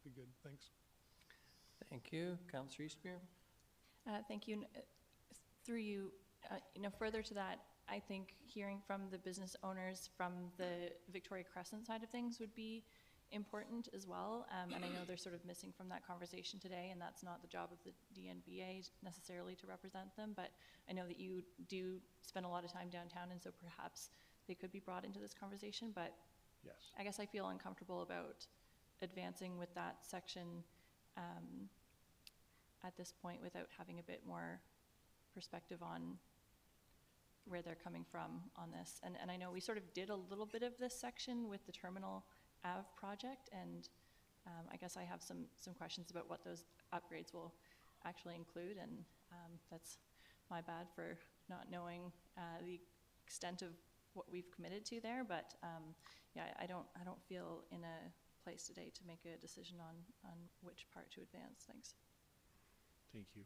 Be good, thanks. Thank you. Councillor Eastmere? Thank you. Through you, further to that, I think hearing from the business owners from the Victoria Crescent side of things would be important as well. And I know they're sort of missing from that conversation today, and that's not the job of the DNBA necessarily to represent them, but I know that you do spend a lot of time downtown, and so perhaps they could be brought into this conversation, but yes, I guess I feel uncomfortable about advancing with that section at this point without having a bit more perspective on where they're coming from on this. And I know we sort of did a little bit of this section with the Terminal Ave project, and I guess I have some questions about what those upgrades will actually include, and that's my bad for not knowing the extent of what we've committed to there, but yeah, I don't feel in a place today to make a decision on which part to advance. Thanks. Thank you.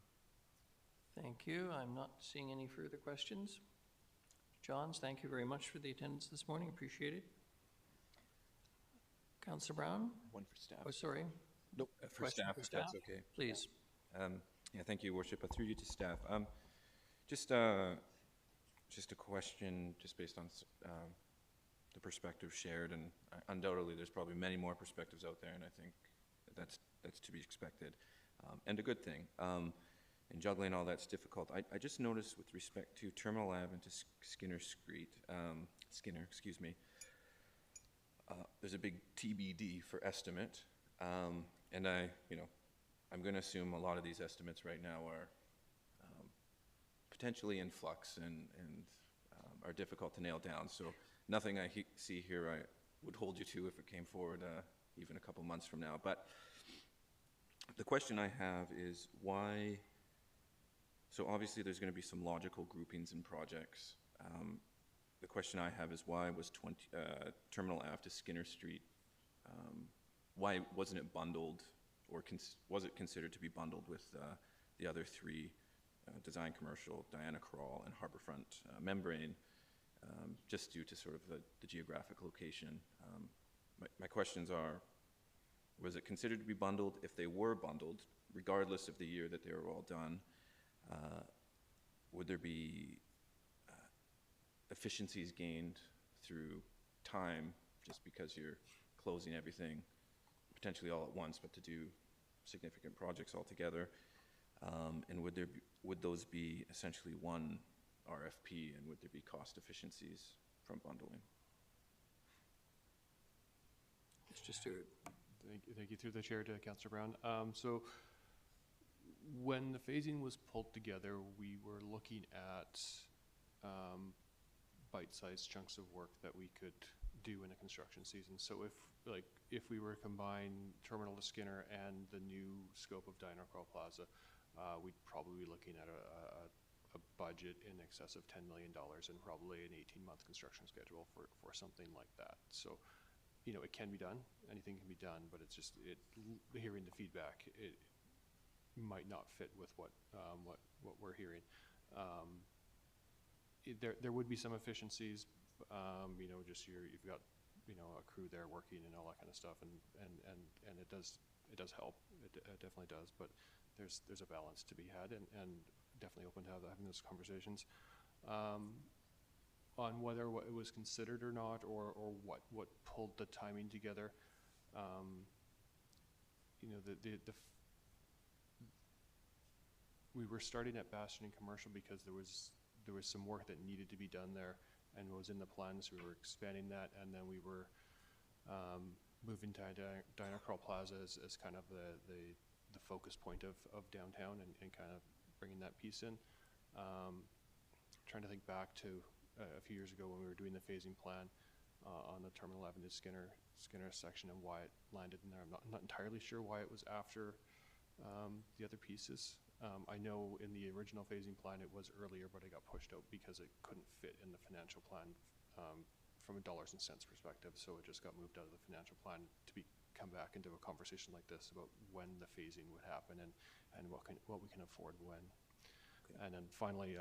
Thank you. I'm not seeing any further questions. Johns, thank you very much for the attendance this morning. Appreciate it. Councillor Brown? One for staff. Oh, sorry. Nope, for Question staff, for if staff? that's okay. Please. Yeah, thank you, Worship. Through you to staff. Just a question, just based on the perspective shared, and undoubtedly there's probably many more perspectives out there, and I think that's to be expected, and a good thing. And juggling all that's difficult. I just noticed with respect to Terminal Ave and to Skinner, excuse me, there's a big TBD for estimate, and I'm going to assume a lot of these estimates right now are potentially in flux and are difficult to nail down. So nothing I see here I would hold you to if it came forward even a couple months from now. But the question I have is why, so obviously there's going to be some logical groupings in projects. The question I have is why was Terminal Ave to Skinner Street, why wasn't it bundled, or was it considered to be bundled with the other three, Design Commercial, Diana Crawl, and Harbourfront Membrane, just due to sort of the geographic location? My questions are, was it considered to be bundled? If they were bundled, regardless of the year that they were all done, would there be efficiencies gained through time, just because you're closing everything potentially all at once, but to do significant projects all together? And would those be essentially one RFP, and would there be cost efficiencies from bundling? Mr. Stewart. Thank you through the chair to Councillor Brown. So when the phasing was pulled together, we were looking at bite-sized chunks of work that we could do in a construction season. So if we were to combine Terminal to Skinner and the new scope of Diana Crawl Plaza, we'd probably be looking at a budget in excess of $10 million and probably an 18-month construction schedule for something like that. So, it can be done. Anything can be done, but it's just hearing the feedback, it might not fit with what we're hearing. There would be some efficiencies, just you've got a crew there working and all that kind of stuff, and it does help. It definitely does, but there's a balance to be had, and definitely open to having those conversations. on whether it was considered or not, or what pulled the timing together. You know, we were starting at Bastion and Commercial because there was some work that needed to be done there and was in the plans. We were expanding that, and then we were moving to Dinacrawl Plaza as kind of the focus point of downtown and kind of bringing that piece in. Trying to think back to a few years ago when we were doing the phasing plan on the Terminal Avenue Skinner section and why it landed in there. I'm not entirely sure why it was after the other pieces. I know in the original phasing plan it was earlier, but it got pushed out because it couldn't fit in the financial plan from a dollars and cents perspective. So it just got moved out of the financial plan to come back into a conversation like this about when the phasing would happen and what we can afford when. Okay. And then finally,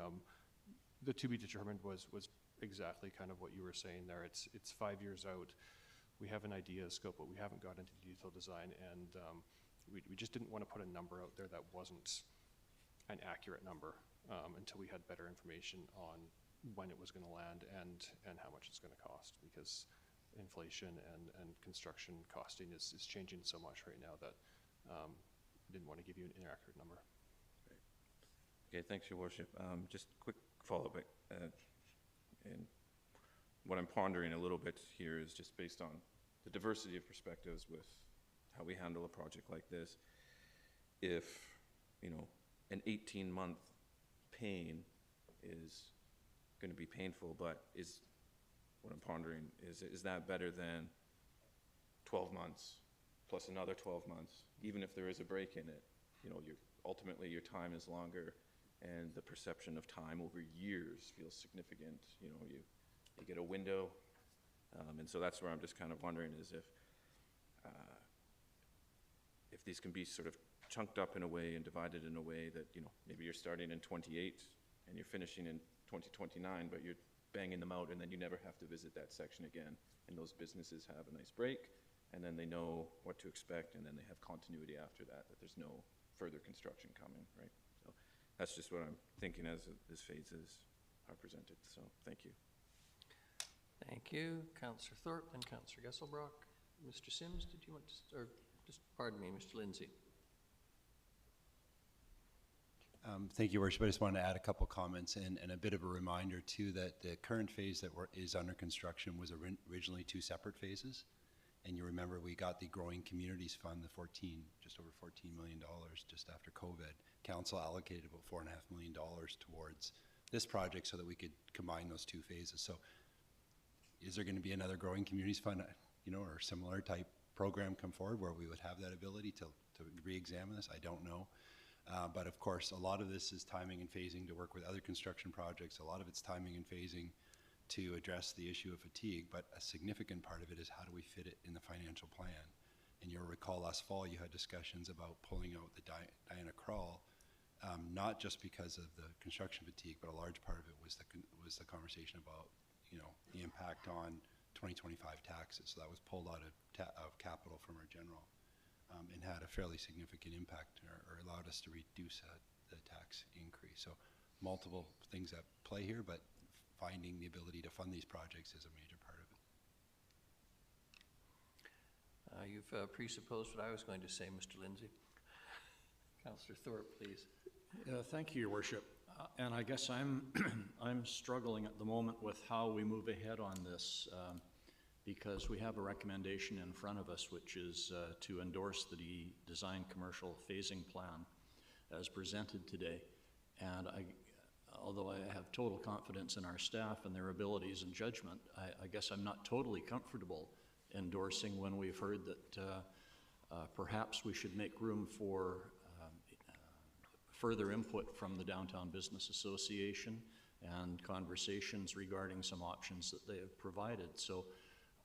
the to be determined was exactly kind of what you were saying there. It's 5 years out. We have an idea, scope, but we haven't got into detailed design, and we just didn't want to put a number out there that wasn't an accurate number until we had better information on when it was going to land and how much it's going to cost, because inflation and construction costing is changing so much right now that we didn't want to give you an inaccurate number. Okay, thanks, Your Worship. Just quick follow-up. And what I'm pondering a little bit here is just based on the diversity of perspectives with how we handle a project like this. If, you know, an 18-month pain is going to be painful, but what I'm pondering is that better than 12 months plus another 12 months, even if there is a break in it? You know, ultimately your time is longer, and the perception of time over years feels significant. You know, you get a window, and so that's where I'm just kind of wondering is if these can be sort of chunked up in a way and divided in a way that, you know, maybe you're starting in 28 and you're finishing in 2029, but you're banging them out and then you never have to visit that section again, and those businesses have a nice break, and then they know what to expect, and then they have continuity after that there's no further construction coming, right? So that's just what I'm thinking as phases are presented. So thank you. Thank you, Councillor Thorpe and Councillor Gesselbrock. Mr. Sims, did you want to, or just pardon me, Mr. Lindsay? Thank you, Worship. I just wanted to add a couple comments and a bit of a reminder too that the current phase that is under construction was originally 2 separate phases. And you remember we got the Growing Communities Fund, just over $14 million just after COVID. Council allocated about $4.5 million towards this project so that we could combine those 2 phases. So is there going to be another Growing Communities Fund, you know, or similar type program come forward where we would have that ability to re-examine this? I don't know. But of course, a lot of this is timing and phasing to work with other construction projects. A lot of it's timing and phasing to address the issue of fatigue, but a significant part of it is how do we fit it in the financial plan? And you'll recall last fall you had discussions about pulling out the Diana Crawl, not just because of the construction fatigue, but a large part of it was the conversation about, you know, the impact on 2025 taxes. So that was pulled out of capital from our general. And had a fairly significant impact or allowed us to reduce the tax increase. So multiple things at play here, but finding the ability to fund these projects is a major part of it. You've presupposed what I was going to say, Mr. Lindsay. Councillor Thorpe, please. Thank you, Your Worship. And I guess I'm struggling at the moment with how we move ahead on this. Because we have a recommendation in front of us, which is to endorse the design commercial phasing plan as presented today. And although I have total confidence in our staff and their abilities and judgment, I guess I'm not totally comfortable endorsing when we've heard that perhaps we should make room for further input from the Downtown Business Association and conversations regarding some options that they have provided. So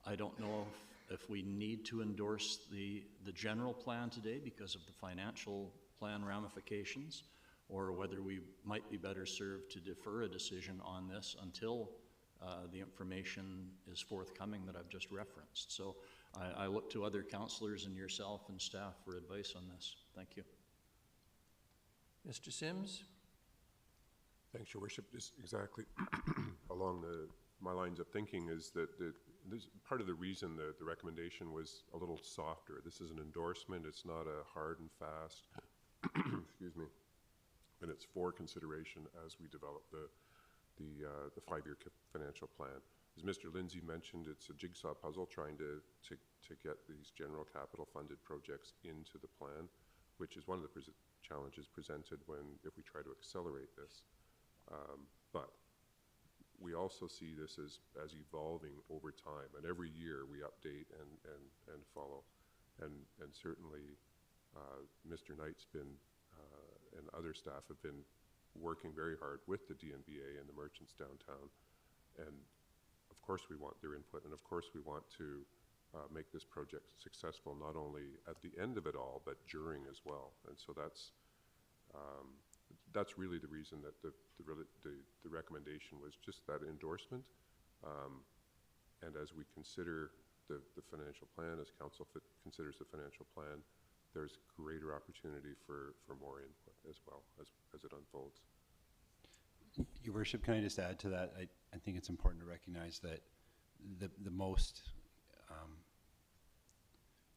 I don't know if we need to endorse the general plan today because of the financial plan ramifications, or whether we might be better served to defer a decision on this until the information is forthcoming that I've just referenced. So I look to other councillors and yourself and staff for advice on this. Thank you. Mr. Sims? Thanks, Your Worship. Just exactly along the my lines of thinking is that this, part of the reason the recommendation was a little softer. This is an endorsement. It's not a hard and fast, excuse me, and it's for consideration as we develop the 5-year financial plan. As Mr. Lindsay mentioned, it's a jigsaw puzzle trying to get these general capital funded projects into the plan, which is one of the challenges presented if we try to accelerate this. But we also see this as evolving over time, and every year we update and follow. And certainly Mr. Knight's been, and other staff have been working very hard with the DNBA and the merchants downtown. And of course we want their input, and of course we want to make this project successful, not only at the end of it all, but during as well. And so that's really the reason that the recommendation was just that endorsement. And as we consider the financial plan, as council considers the financial plan, there's greater opportunity for more input as well as it unfolds. Your Worship, can I just add to that? I think it's important to recognize that the most,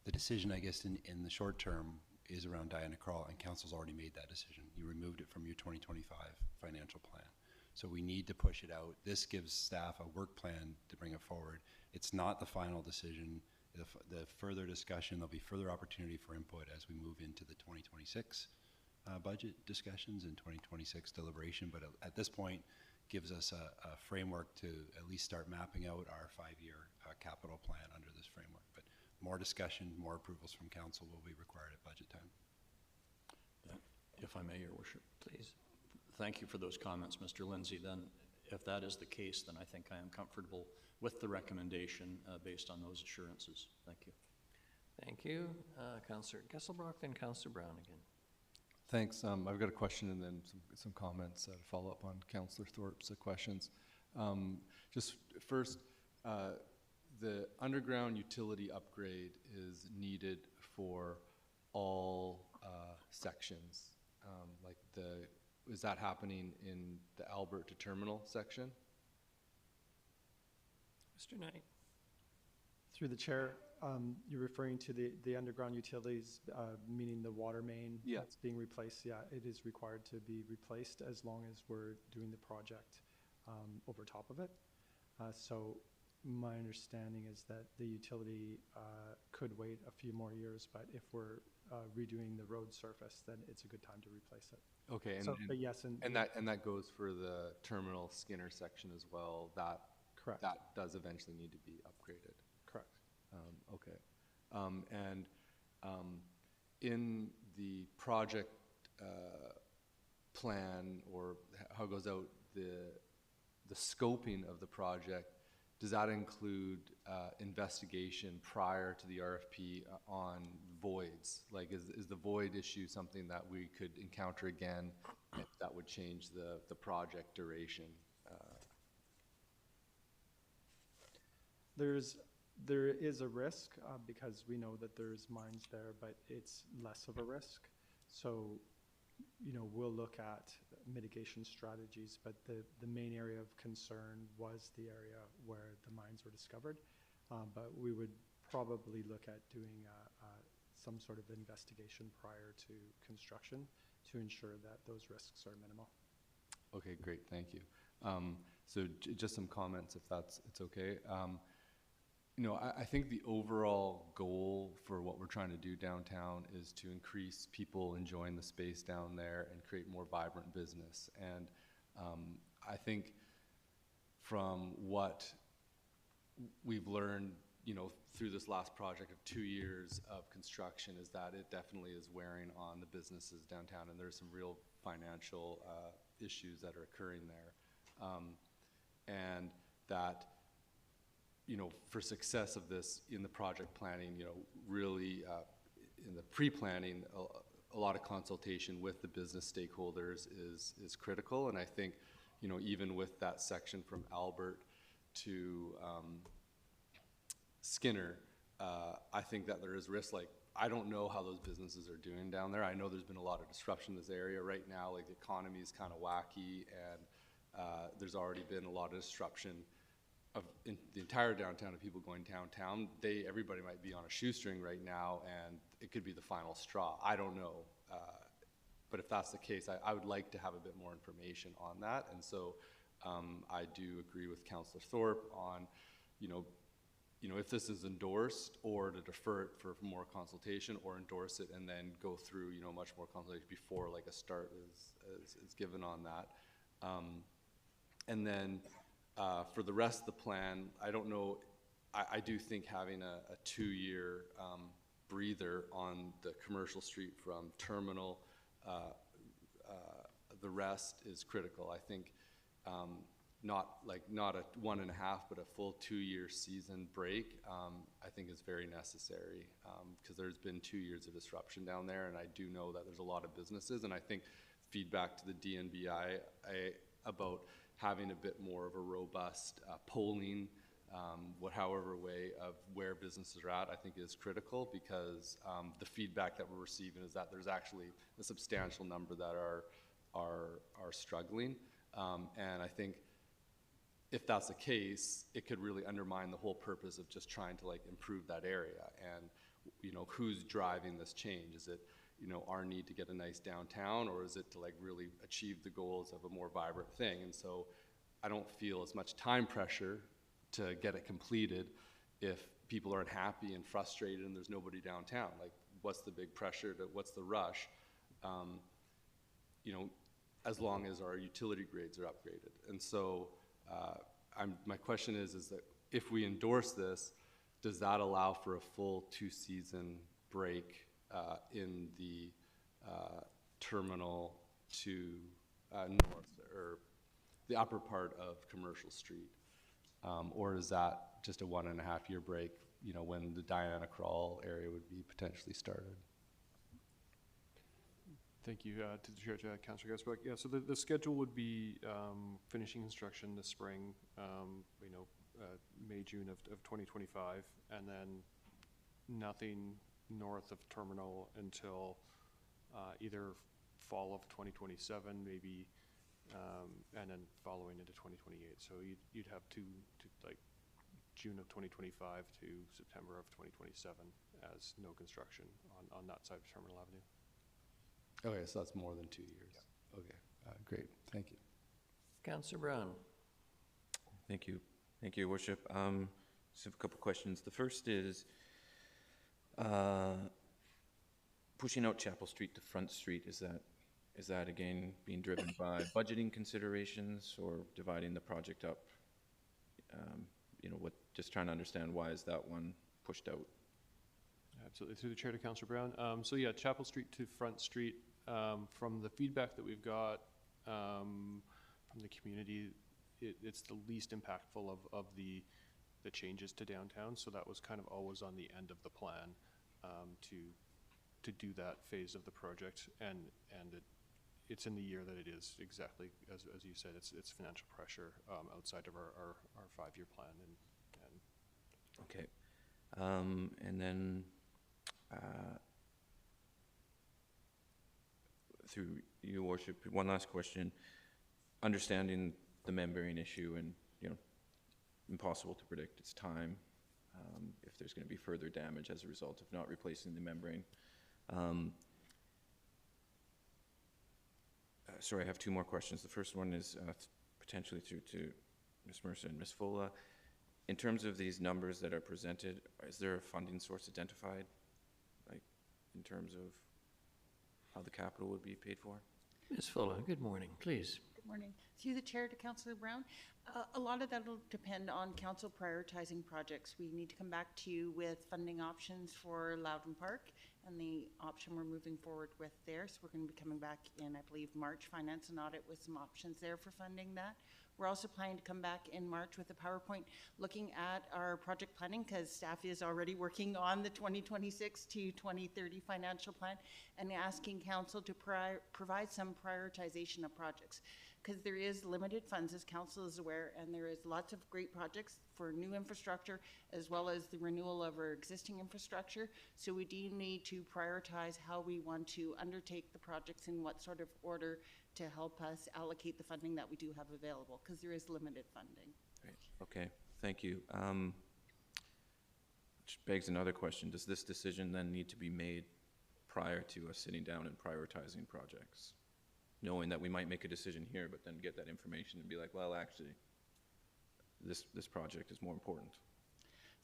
the decision, I guess, in the short term is around Diana Krall, and Council's already made that decision. You removed it from your 2025 financial plan. So we need to push it out. This gives staff a work plan to bring it forward. It's not the final decision. The further discussion, there'll be further opportunity for input as we move into the 2026 budget discussions and 2026 deliberation, but at this point gives us a framework to at least start mapping out our 5-year capital plan under this framework. But more discussion, more approvals from council will be required at budget time. If I may, Your Worship. Please. Thank you for those comments, Mr. Lindsay. Then, if that is the case, then I think I am comfortable with the recommendation based on those assurances. Thank you. Thank you. Councillor Kesselbrock, then Councillor Brown again. Thanks. I've got a question and then some comments to follow up on Councillor Thorpe's questions. Just first, the underground utility upgrade is needed for all sections. Is that happening in the Albert to Terminal section? Mr. Knight. Through the chair, you're referring to the underground utilities, meaning the water main that's being replaced. Yeah, it is required to be replaced as long as we're doing the project over top of it. So my understanding is that the utility could wait a few more years, but if we're redoing the road surface, then it's a good time to replace it. Okay, but yes, and that goes for the terminal Skinner section as well. That correct. That does eventually need to be upgraded. Correct. Okay, in the project plan, or how it goes out, the scoping of the project, does that include investigation prior to the RFP on voids? Like, is the void issue something that we could encounter again if that would change the project duration? There is a risk because we know that there's mines there, but it's less of a risk. So, we'll look at mitigation strategies, but the main area of concern was the area where the mines were discovered. But we would probably look at doing some sort of investigation prior to construction to ensure that those risks are minimal. Okay, great, thank you. So just some comments, if it's okay. I think the overall goal for what we're trying to do downtown is to increase people enjoying the space down there and create more vibrant business. And I think from what we've learned, through this last project of 2 years of construction, is that it definitely is wearing on the businesses downtown, and there's some real financial issues that are occurring there. And that, for success of this in the project planning, really in the pre-planning, a lot of consultation with the business stakeholders is critical. And I think, even with that section from Albert to Skinner, I think that there is risk. Like, I don't know how those businesses are doing down there. I know there's been a lot of disruption in this area right now. Like, the economy is kind of wacky, and there's already been a lot of disruption in the entire downtown of people going downtown, everybody might be on a shoestring right now, and it could be the final straw. I don't know. But if that's the case, I would like to have a bit more information on that. And so I do agree with Councillor Thorpe on, if this is endorsed, or to defer it for more consultation, or endorse it and then go through, much more consultation before like a start is given on that. And then for the rest of the plan, I don't know, I do think having a 2-year breather on the commercial street from terminal, the rest is critical. I think not a 1.5, but a full 2-year season break, I think is very necessary, because there's been 2 years of disruption down there, and I do know that there's a lot of businesses, and I think feedback to the DNBI about having a bit more of a robust polling, however way of where businesses are at, I think is critical, because the feedback that we're receiving is that there's actually a substantial number that are struggling, and I think if that's the case, it could really undermine the whole purpose of just trying to like improve that area. And who's driving this change? Is it our need to get a nice downtown, or is it to like really achieve the goals of a more vibrant thing? And so I don't feel as much time pressure to get it completed if people are unhappy and frustrated and there's nobody downtown. Like, what's the big pressure? What's the rush? As long as our utility grades are upgraded. And so my question is that if we endorse this, does that allow for a full 2-season break in the terminal to north, or the upper part of Commercial Street? Or is that just a 1.5-year break, when the Diana Crawl area would be potentially started? Thank you to the chair, to Councillor Gasbach. Yeah, so the schedule would be finishing construction this spring, May, June of 2025, and then nothing north of terminal until either fall of 2027, maybe, and then following into 2028. So you'd have like June of 2025 to September of 2027 as no construction on that side of Terminal Avenue. Okay, so that's more than 2 years. Yeah. Okay, great, thank you. Councillor Brown. Thank you, Your Worship. Just have a couple questions. The first is pushing out Chapel Street to Front Street. Is that again being driven by budgeting considerations, or dividing the project up? Just trying to understand, why is that one pushed out? Absolutely. Through the chair to Councillor Brown. So yeah, Chapel Street to Front Street, from the feedback that we've got from the community, it's the least impactful of the changes to downtown. So that was kind of always on the end of the plan to do that phase of the project, and it's in the year that it is, exactly as you said. It's financial pressure outside of our 5-year plan, and okay, and then. Through Your Worship, one last question. Understanding the membrane issue, and impossible to predict its time, if there's going to be further damage as a result of not replacing the membrane. Sorry, I have 2 more questions. The first one is potentially to Ms. Mercer and Ms. Fola. In terms of these numbers that are presented, is there a funding source identified, like in terms of how the capital would be paid for? Ms. Fuller, good morning, please. Good morning. Through the chair to Councillor Brown, a lot of that will depend on council prioritizing projects. We need to come back to you with funding options for Loudon Park and the option we're moving forward with there. So we're going to be coming back in, I believe, March, Finance and Audit, with some options there for funding that. We're also planning to come back in March with a PowerPoint looking at our project planning, because staff is already working on the 2026 to 2030 financial plan, and asking council to provide some prioritization of projects, because there is limited funds, as council is aware, and there is lots of great projects for new infrastructure as well as the renewal of our existing infrastructure. So we do need to prioritize how we want to undertake the projects, in what sort of order, to help us allocate the funding that we do have available, because there is limited funding. Right. Okay. Thank you. Which begs another question. Does this decision then need to be made prior to us sitting down and prioritizing projects? Knowing that we might make a decision here, but then get that information and be like, well, actually, this project is more important.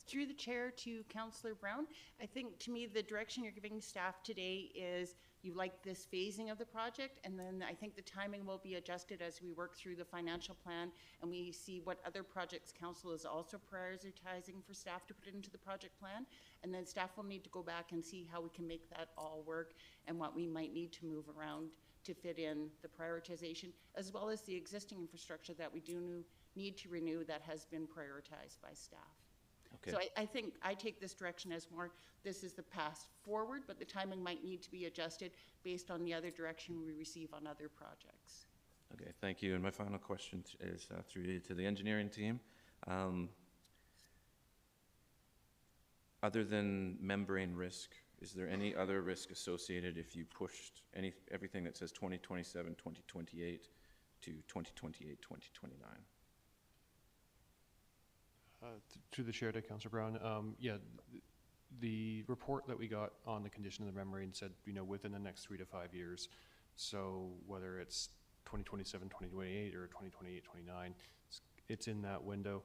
Through the chair to Councillor Brown, I think to me the direction you're giving staff today is you like this phasing of the project, and then I think the timing will be adjusted as we work through the financial plan and we see what other projects council is also prioritizing for staff to put into the project plan. And then staff will need to go back and see how we can make that all work and what we might need to move around to fit in the prioritization, as well as the existing infrastructure that we do need to renew that has been prioritized by staff. Okay. So I think I take this direction as more, this is the path forward, but the timing might need to be adjusted based on the other direction we receive on other projects. Okay, thank you. And my final question is through you to the engineering team. Other than membrane risk, is there any other risk associated if you pushed everything that says 2027, 2028 to 2028, 2029? To the chair, to Councillor Brown, yeah, the report that we got on the condition of the membrane said, within the next 3 to 5 years. So whether it's 2027, 2028, or 2028, 29, it's in that window.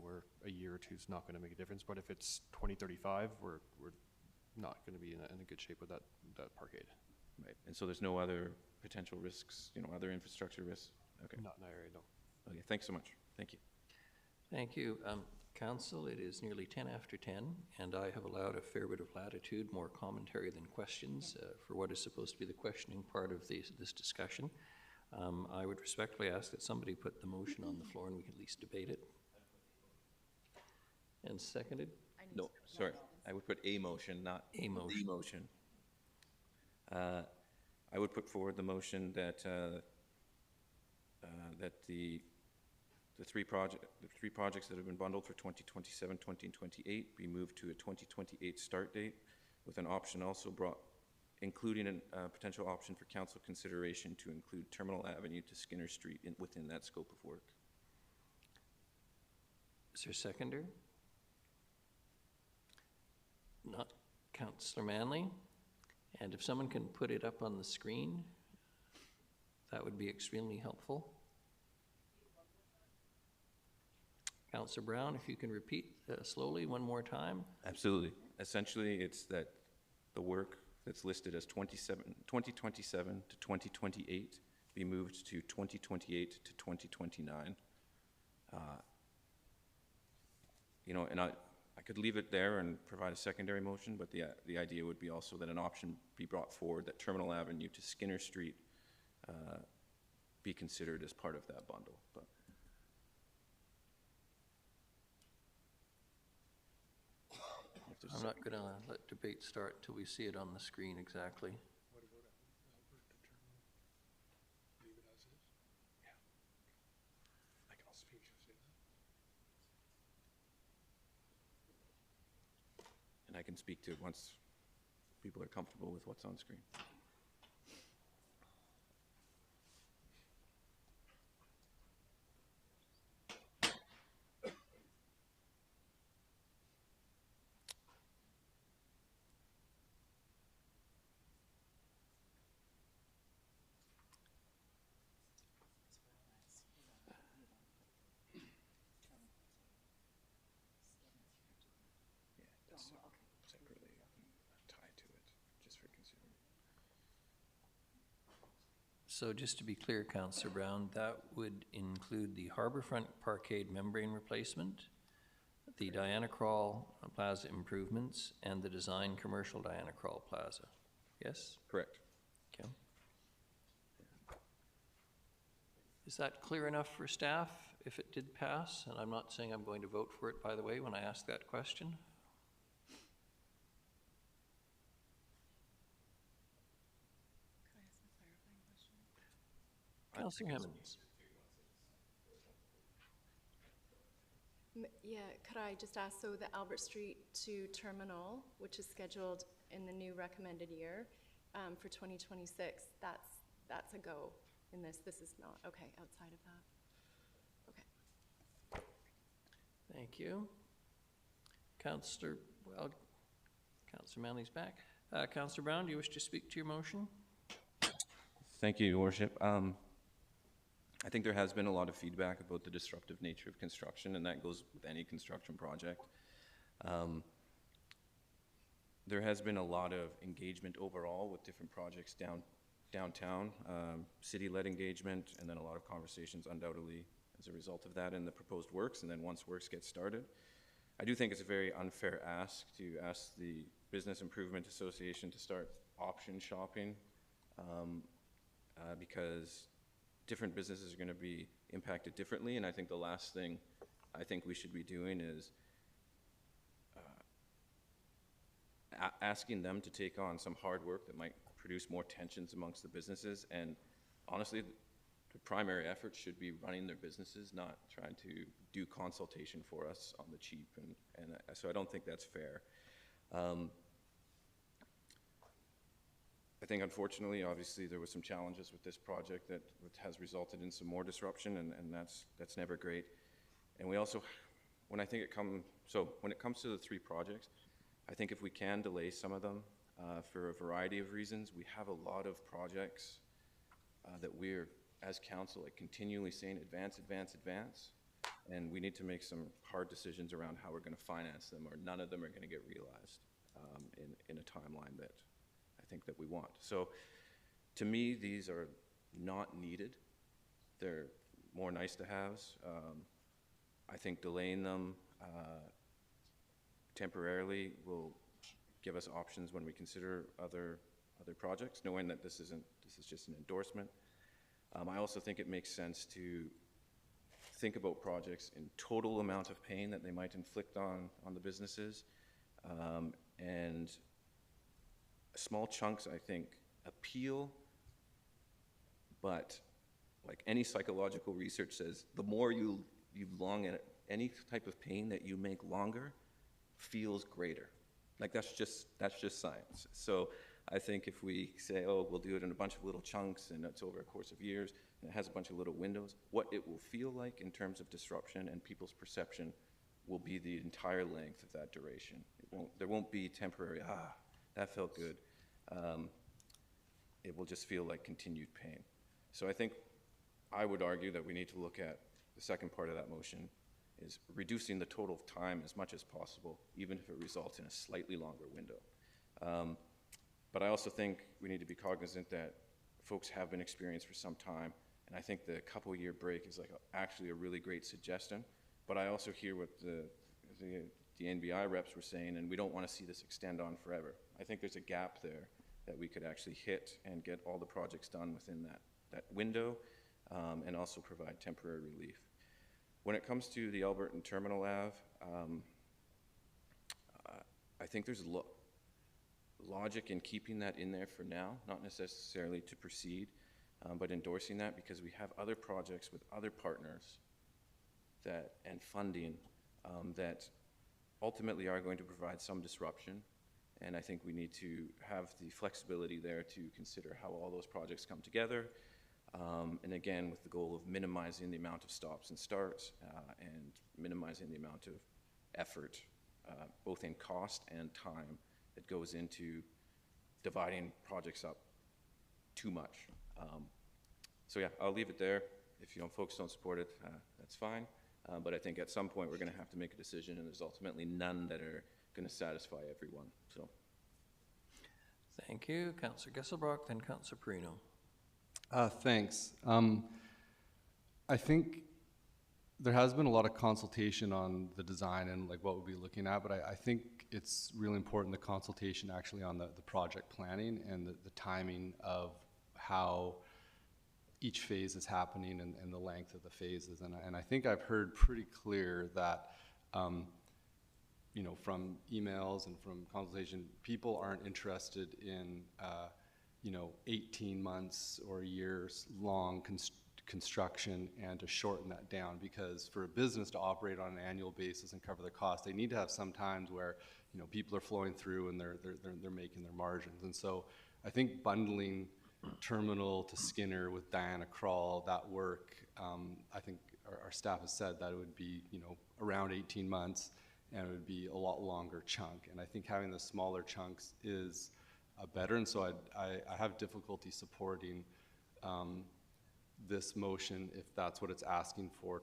Where a year or two is not going to make a difference. But if it's 2035, we're not going to be in a good shape with that parkade. Right. And so there's no other potential risks, other infrastructure risks? Okay. Not in that area, no. Okay, thanks so much. Thank you. Thank you. Council, it is nearly 10 after 10, and I have allowed a fair bit of latitude, more commentary than questions, for what is supposed to be the questioning part of this discussion. I would respectfully ask that somebody put the motion on the floor and we can at least debate it. And seconded? No, sorry. I would put a motion, not a motion. The motion. I would put forward the motion that that the three projects that have been bundled for 2027, 2028 be moved to a 2028 start date, with an option also including a potential option for council consideration to include Terminal Avenue to Skinner Street within that scope of work. Is there a seconder? Not Councillor Manley. And if someone can put it up on the screen, that would be extremely helpful. Councillor Brown, if you can repeat slowly one more time. Absolutely. Essentially, it's that the work that's listed as 2027 to 2028 be moved to 2028 to 2029. And I could leave it there and provide a secondary motion, but the idea would be also that an option be brought forward that Terminal Avenue to Skinner Street be considered as part of that bundle. But I'm not going to let debate start until we see it on the screen exactly. What about Albert determined? Leave it as is? Yeah. I can also speak to say that. And I can speak to it once people are comfortable with what's on screen. Separately tied to it, just for considering. So just to be clear, Councillor Brown, that would include the Harbourfront Parkade membrane replacement, the Diana Crawl Plaza improvements, and the design commercial Diana Crawl Plaza. Yes? Correct. Okay. Is that clear enough for staff if it did pass? And I'm not saying I'm going to vote for it, by the way, when I ask that question. Councillor Hemmons. Yeah, could I just ask, so the Albert Street to Terminal, which is scheduled in the new recommended year for 2026, that's a go in this. This is not, okay, outside of that. Okay. Thank you. Councillor Manley's back. Councillor Brown, do you wish to speak to your motion? Thank you, Your Worship. I think there has been a lot of feedback about the disruptive nature of construction, and that goes with any construction project. There has been a lot of engagement overall with different projects downtown, city-led engagement, and then a lot of conversations undoubtedly as a result of that in the proposed works, and then once works get started. I do think it's a very unfair ask to ask the Business Improvement Association to start option shopping because different businesses are going to be impacted differently, and I think the last thing I think we should be doing is asking them to take on some hard work that might produce more tensions amongst the businesses. And honestly, the primary effort should be running their businesses, not trying to do consultation for us on the cheap. And so I don't think that's fair. I think unfortunately, obviously, there was some challenges with this project that has resulted in some more disruption, and that's never great. And we also, when it comes to the three projects, I think if we can delay some of them for a variety of reasons, we have a lot of projects that we're, as council, continually saying advance, advance, advance, and we need to make some hard decisions around how we're going to finance them, or none of them are going to get realized in a timeline that I think that we want. So to me, these are not needed. They're more nice to haves. I think delaying them temporarily will give us options when we consider other projects, knowing that this is just an endorsement. I also think it makes sense to think about projects in total amount of pain that they might inflict on the businesses, and small chunks, I think, appeal, but like any psychological research says, the more you long at any type of pain that you make longer feels greater. Like that's just science. So I think if we say, oh, we'll do it in a bunch of little chunks and it's over a course of years and it has a bunch of little windows, what it will feel like in terms of disruption and people's perception will be the entire length of that duration. There won't be temporary, that felt good. It will just feel like continued pain. So I think I would argue that we need to look at the second part of that motion is reducing the total time as much as possible, even if it results in a slightly longer window. But I also think we need to be cognizant that folks have been experienced for some time, and I think the couple-year break is actually a really great suggestion. But I also hear what the NBI reps were saying, and we don't want to see this extend on forever. I think there's a gap there that we could actually hit and get all the projects done within that window, and also provide temporary relief. When it comes to the Albertan Terminal Ave, I think there's logic in keeping that in there for now, not necessarily to proceed, but endorsing that because we have other projects with other partners and funding that ultimately are going to provide some disruption. And I think we need to have the flexibility there to consider how all those projects come together. And again, with the goal of minimizing the amount of stops and starts and minimizing the amount of effort, both in cost and time, that goes into dividing projects up too much. So yeah, I'll leave it there. If folks don't support it, that's fine. But I think at some point we're going to have to make a decision, and there's ultimately none that are going to satisfy everyone. So, thank you, Councillor Gesselbrock, then Councillor Perino. Thanks. I think there has been a lot of consultation on the design and what we'll be looking at, but I think it's really important the consultation actually on the project planning and the timing of how each phase is happening and the length of the phases. And I think I've heard pretty clear that from emails and from consultation, people aren't interested in 18 months or years long construction and to shorten that down, because for a business to operate on an annual basis and cover the cost, they need to have some times where people are flowing through and they're making their margins. And so I think bundling Terminal to Skinner with Diana Krall, that work, I think our staff has said that it would be, you know, around 18 months, and it would be a lot longer chunk. And I think having the smaller chunks is better, and so I have difficulty supporting this motion if that's what it's asking for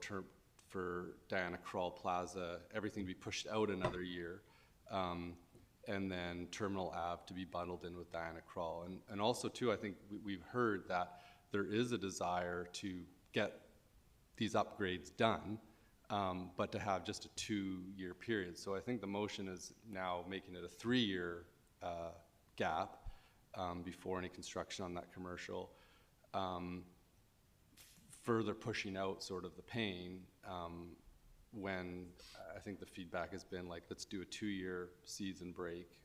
Diana Krall Plaza, everything to be pushed out another year, and then Terminal Ave to be bundled in with Diana Krall. And also, too, I think we've heard that there is a desire to get these upgrades done, but to have just a 2-year period. So I think the motion is now making it a 3-year gap before any construction on that commercial, further pushing out sort of the pain when I think the feedback has been like, let's do a 2-year season break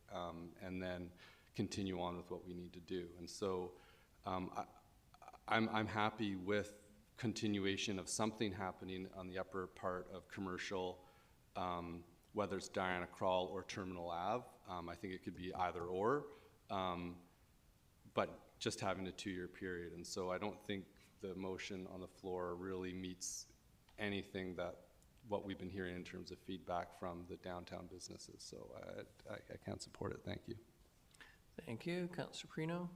and then continue on with what we need to do. And so I'm happy with continuation of something happening on the upper part of commercial, whether it's Diana Krall or Terminal Ave. I think it could be either or, but just having a 2-year period. And so I don't think the motion on the floor really meets anything that what we've been hearing in terms of feedback from the downtown businesses. So I can't support it. Thank you. Thank you. Councillor Prino?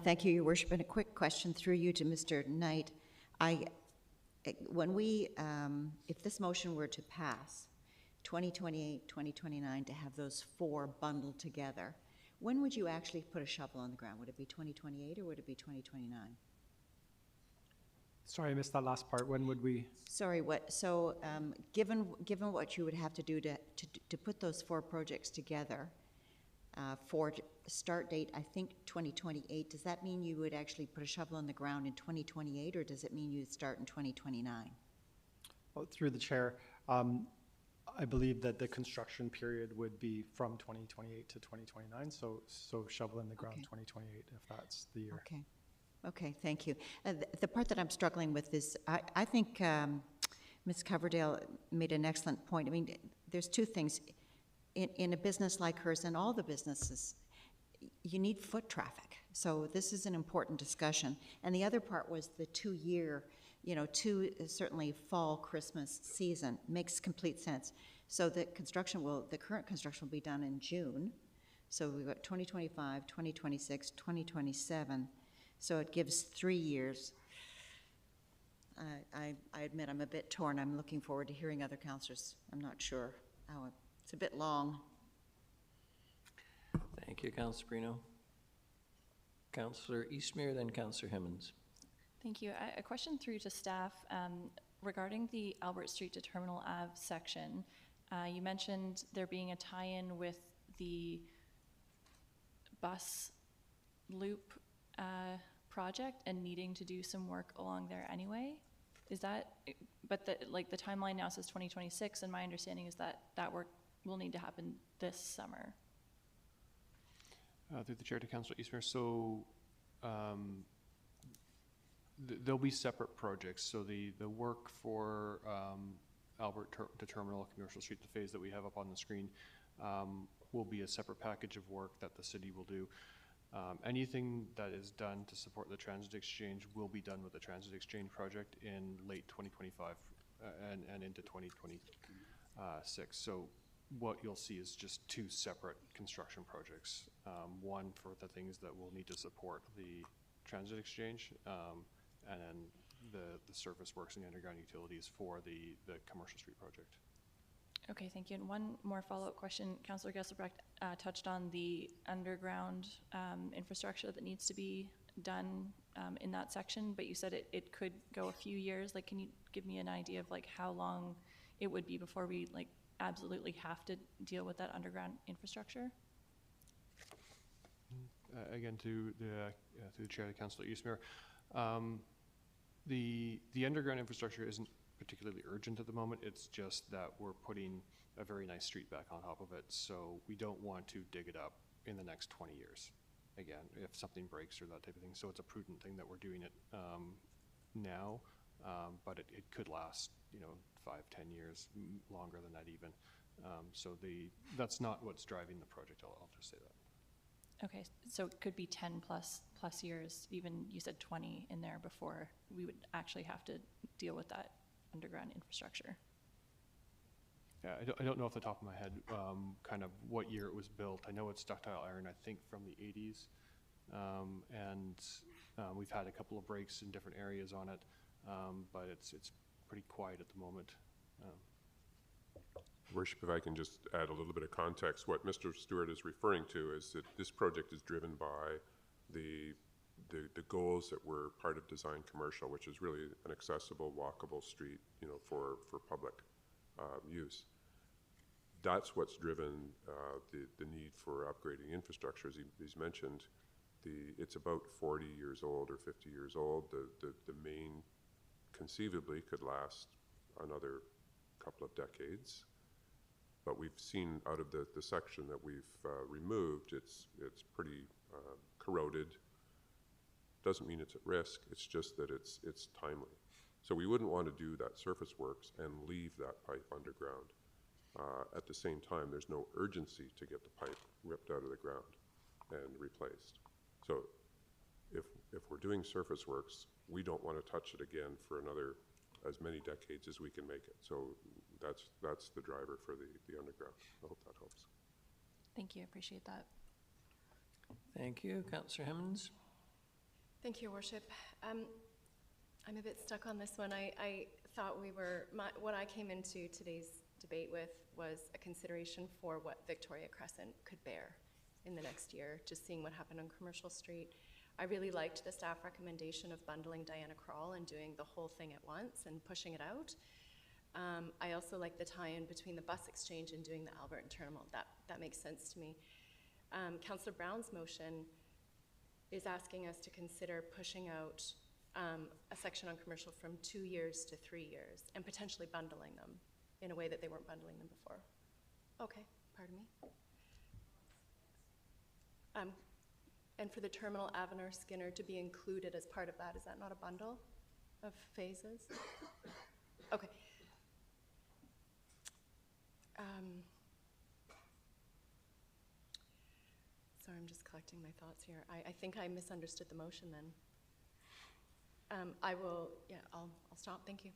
Thank you, Your Worship. And a quick question through you to Mr. Knight. When we, if this motion were to pass, 2028, 2029, to have those 4 bundled together, when would you actually put a shovel on the ground? Would it be 2028 or would it be 2029? Sorry, I missed that last part. When would we? Sorry, what, so given what you would have to do to put those 4 projects together, for start date, I think 2028, does that mean you would actually put a shovel in the ground in 2028, or does it mean you'd start in 2029? Well, through the chair, I believe that the construction period would be from 2028 to 2029, so shovel in the ground 2028, if that's the year. Okay. Okay, thank you. The part that I'm struggling with is, I think Ms. Coverdale made an excellent point. I mean, there's 2 things. In a business like hers and all the businesses, you need foot traffic. So this is an important discussion. And the other part was the 2-year, you know, certainly fall, Christmas season makes complete sense. So the current construction will be done in June. So we've got 2025, 2026, 2027. So it gives 3 years. I admit I'm a bit torn. I'm looking forward to hearing other councillors. I'm not sure how it's a bit long. Thank you, Councillor Brino. Councillor Eastmere, then Councillor Himmons. Thank you. A question through to staff regarding the Albert Street to Terminal Ave section. You mentioned there being a tie-in with the bus loop project and needing to do some work along there anyway. Is that, but the timeline now says 2026, and my understanding is that that work will need to happen this summer. Through the chair to Councillor Eastmere, so there'll be separate projects. So the work for Albert to Terminal Commercial Street, the phase that we have up on the screen, will be a separate package of work that the city will do. Anything that is done to support the Transit Exchange will be done with the Transit Exchange project in late 2025 and into 2026. So what you'll see is just 2 separate construction projects. One for the things that will need to support the Transit Exchange, and then the surface works and the underground utilities for the Commercial Street project. Okay, thank you. And one more follow-up question. Councillor Gesselbrecht touched on the underground infrastructure that needs to be done in that section, but you said it could go a few years. Like, can you give me an idea of like how long it would be before we like absolutely have to deal with that underground infrastructure? Again, through the chair to Councillor Eastmere, the underground infrastructure isn't particularly urgent at the moment. It's just that we're putting a very nice street back on top of it, so we don't want to dig it up in the next 20 years. Again, if something breaks or that type of thing, so it's a prudent thing that we're doing it now, but it could last, 5-10 years, longer than that even. So that's not what's driving the project. I'll just say that. Okay, so it could be 10 plus years, even you said 20 in there before we would actually have to deal with that underground infrastructure? Yeah, I don't know off the top of my head kind of what year it was built. I know it's ductile iron, I think from the 80s. We've had a couple of breaks in different areas on it, but it's pretty quiet at the moment. Worship, if I can just add a little bit of context, what Mr. Stewart is referring to is that this project is driven by the goals that were part of design commercial, which is really an accessible, walkable street, for public use. That's what's driven the need for upgrading infrastructure, as he's mentioned. It's about 40 years old or 50 years old. The main conceivably could last another couple of decades. But we've seen out of the section that we've removed, it's pretty corroded. Doesn't mean it's at risk, it's just that it's timely. So we wouldn't want to do that surface works and leave that pipe underground. At the same time, there's no urgency to get the pipe ripped out of the ground and replaced. So if we're doing surface works, we don't want to touch it again for another as many decades as we can make it. So that's the driver for the underground. I hope that helps. Thank you, I appreciate that. Thank you. Councillor Hemmons? Thank you, Your Worship. I'm a bit stuck on this one. I thought what I came into today's debate with was a consideration for what Victoria Crescent could bear in the next year, just seeing what happened on Commercial Street. I really liked the staff recommendation of bundling Diana Krall and doing the whole thing at once and pushing it out. I also like the tie-in between the bus exchange and doing the Alberton Terminal. That makes sense to me. Councillor Brown's motion is asking us to consider pushing out a section on commercial from 2 years to 3 years and potentially bundling them in a way that they weren't bundling them before. Okay, pardon me. And for the terminal, Avenir, Skinner to be included as part of that, is that not a bundle of phases? Okay. Sorry, I'm just collecting my thoughts here. I think I misunderstood the motion then. I'll stop, thank you.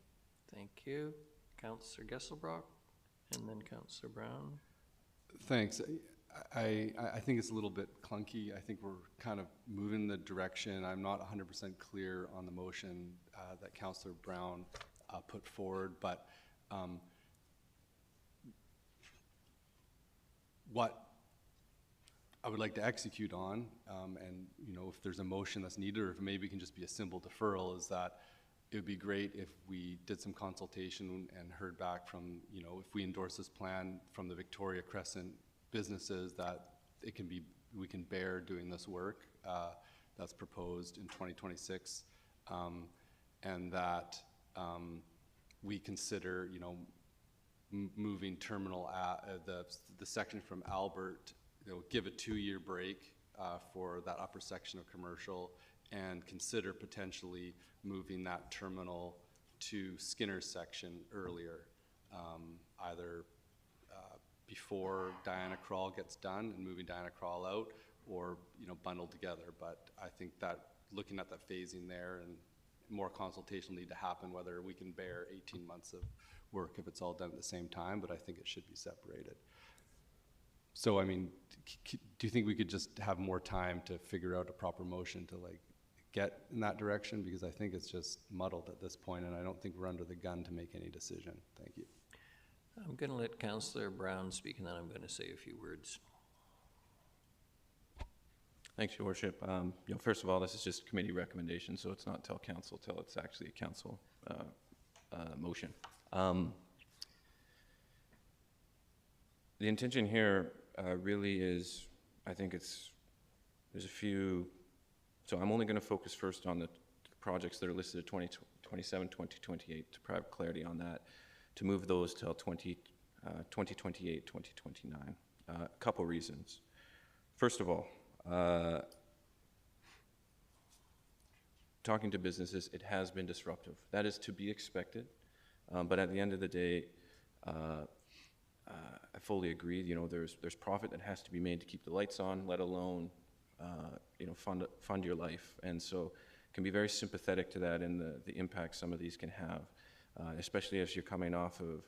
Thank you. Councillor Gesselbrock, and then Councillor Brown. Thanks. I think it's a little bit clunky. I think we're kind of moving the direction. I'm not 100% clear on the motion that Councillor Brown put forward, but what I would like to execute on, and if there's a motion that's needed, or if maybe it can just be a simple deferral, is that it would be great if we did some consultation and heard back from, if we endorse this plan from the Victoria Crescent businesses, that we can bear doing this work that's proposed in 2026, and that we consider, moving terminal the section from Albert, give a 2-year break for that upper section of commercial, and consider potentially moving that terminal to Skinner's section earlier, either before Diana Krall gets done and moving Diana Krall out, or bundled together. But I think that looking at that phasing there, and more consultation will need to happen whether we can bear 18 months of work if it's all done at the same time, but I think it should be separated. So, I mean, do you think we could just have more time to figure out a proper motion to get in that direction? Because I think it's just muddled at this point, and I don't think we're under the gun to make any decision. Thank you. I'm going to let Councillor Brown speak, and then I'm going to say a few words. Thanks, Your Worship. First of all, this is just committee recommendation, so it's not till council, till it's actually a council motion. The intention here really is, I think there's a few, so I'm only going to focus first on the projects that are listed at 2027, 2028 to provide clarity on that, to move those till 2028, 2029. A couple reasons. First of all, talking to businesses, it has been disruptive. That is to be expected, but at the end of the day, I fully agree. There's profit that has to be made to keep the lights on, let alone fund your life, and so can be very sympathetic to that and the impact some of these can have. especially as you're coming off of,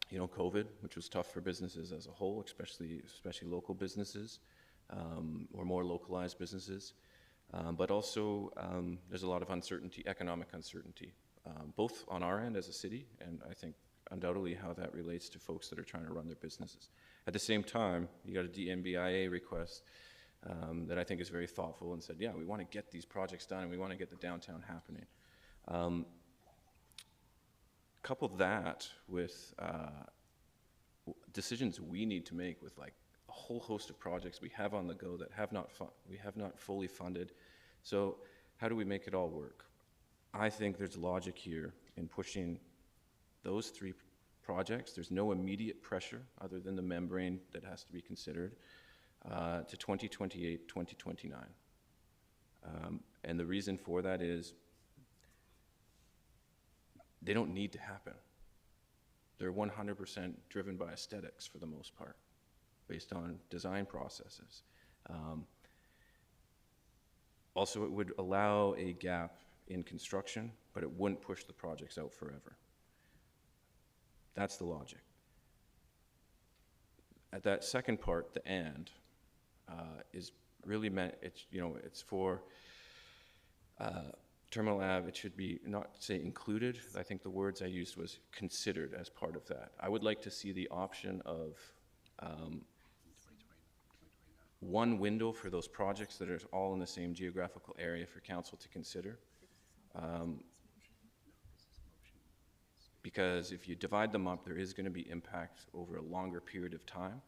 you know, COVID, which was tough for businesses as a whole, especially local businesses, or more localized businesses. But also, there's a lot of uncertainty, economic uncertainty, both on our end as a city, and I think undoubtedly how that relates to folks that are trying to run their businesses. At the same time, you got a DMBIA request that I think is very thoughtful and said, yeah, we want to get these projects done and we want to get the downtown happening. Couple that with decisions we need to make with like a whole host of projects we have on the go that we have not fully funded. So how do we make it all work? I think there's logic here in pushing those 3 projects. There's no immediate pressure other than the membrane that has to be considered to 2028, 2029. And the reason for that is they don't need to happen. They're 100% driven by aesthetics for the most part, based on design processes. Also, it would allow a gap in construction, but it wouldn't push the projects out forever. That's the logic. At that second part, the and, is really meant, it's, you know, it's for Terminal Ave, it should be not say included. I think the words I used was considered as part of that. I would like to see the option of one window for those projects that are all in the same geographical area for council to consider. Because if you divide them up, there is going to be impact over a longer period of time.